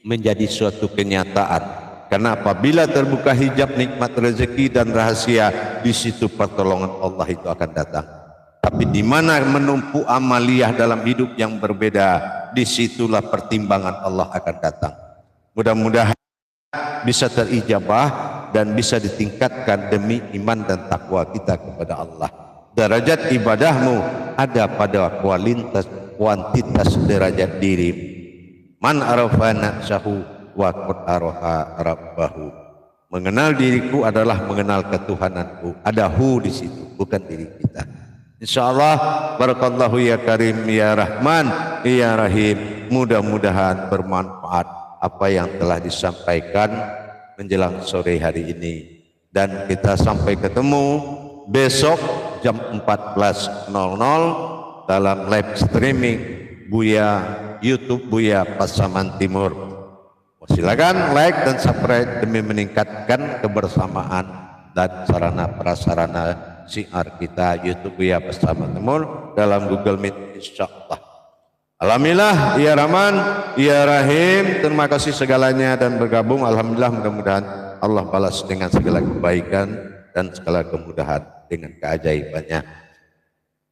menjadi suatu kenyataan. Karena apabila terbuka hijab nikmat rezeki dan rahasia, di situ pertolongan Allah itu akan datang. Tapi di mana menumpuk amaliyah dalam hidup yang berbeda, disitulah pertimbangan Allah akan datang. Mudah-mudahan bisa terijabah dan bisa ditingkatkan demi iman dan takwa kita kepada Allah. Derajat ibadahmu ada pada kuantitas derajat diri. Man arafa nafsahu wa qad araha rabbahu. Mengenal diriku adalah mengenal ketuhananku. Ada hu di situ, bukan diri kita. Insyaallah, barakallahu ya karim ya rahman ya rahim. Mudah-mudahan bermanfaat apa yang telah disampaikan menjelang sore hari ini, dan kita sampai ketemu besok jam 14.00 dalam live streaming YouTube Buya Pasaman Timur. Silakan like dan subscribe demi meningkatkan kebersamaan dan sarana prasarana siar kita YouTube Buya Pasaman Timur dalam Google Meet, insyaallah. Alhamdulillah ya Rahman ya Rahim, terima kasih segalanya dan bergabung. Alhamdulillah, mudah-mudahan Allah balas dengan segala kebaikan dan segala kemudahan dengan keajaibannya.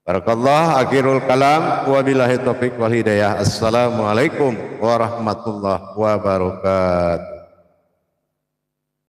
Barakallah, akhirul kalam, wabillahi taufiq wal hidayah. Assalamualaikum warahmatullahi wabarakatuh.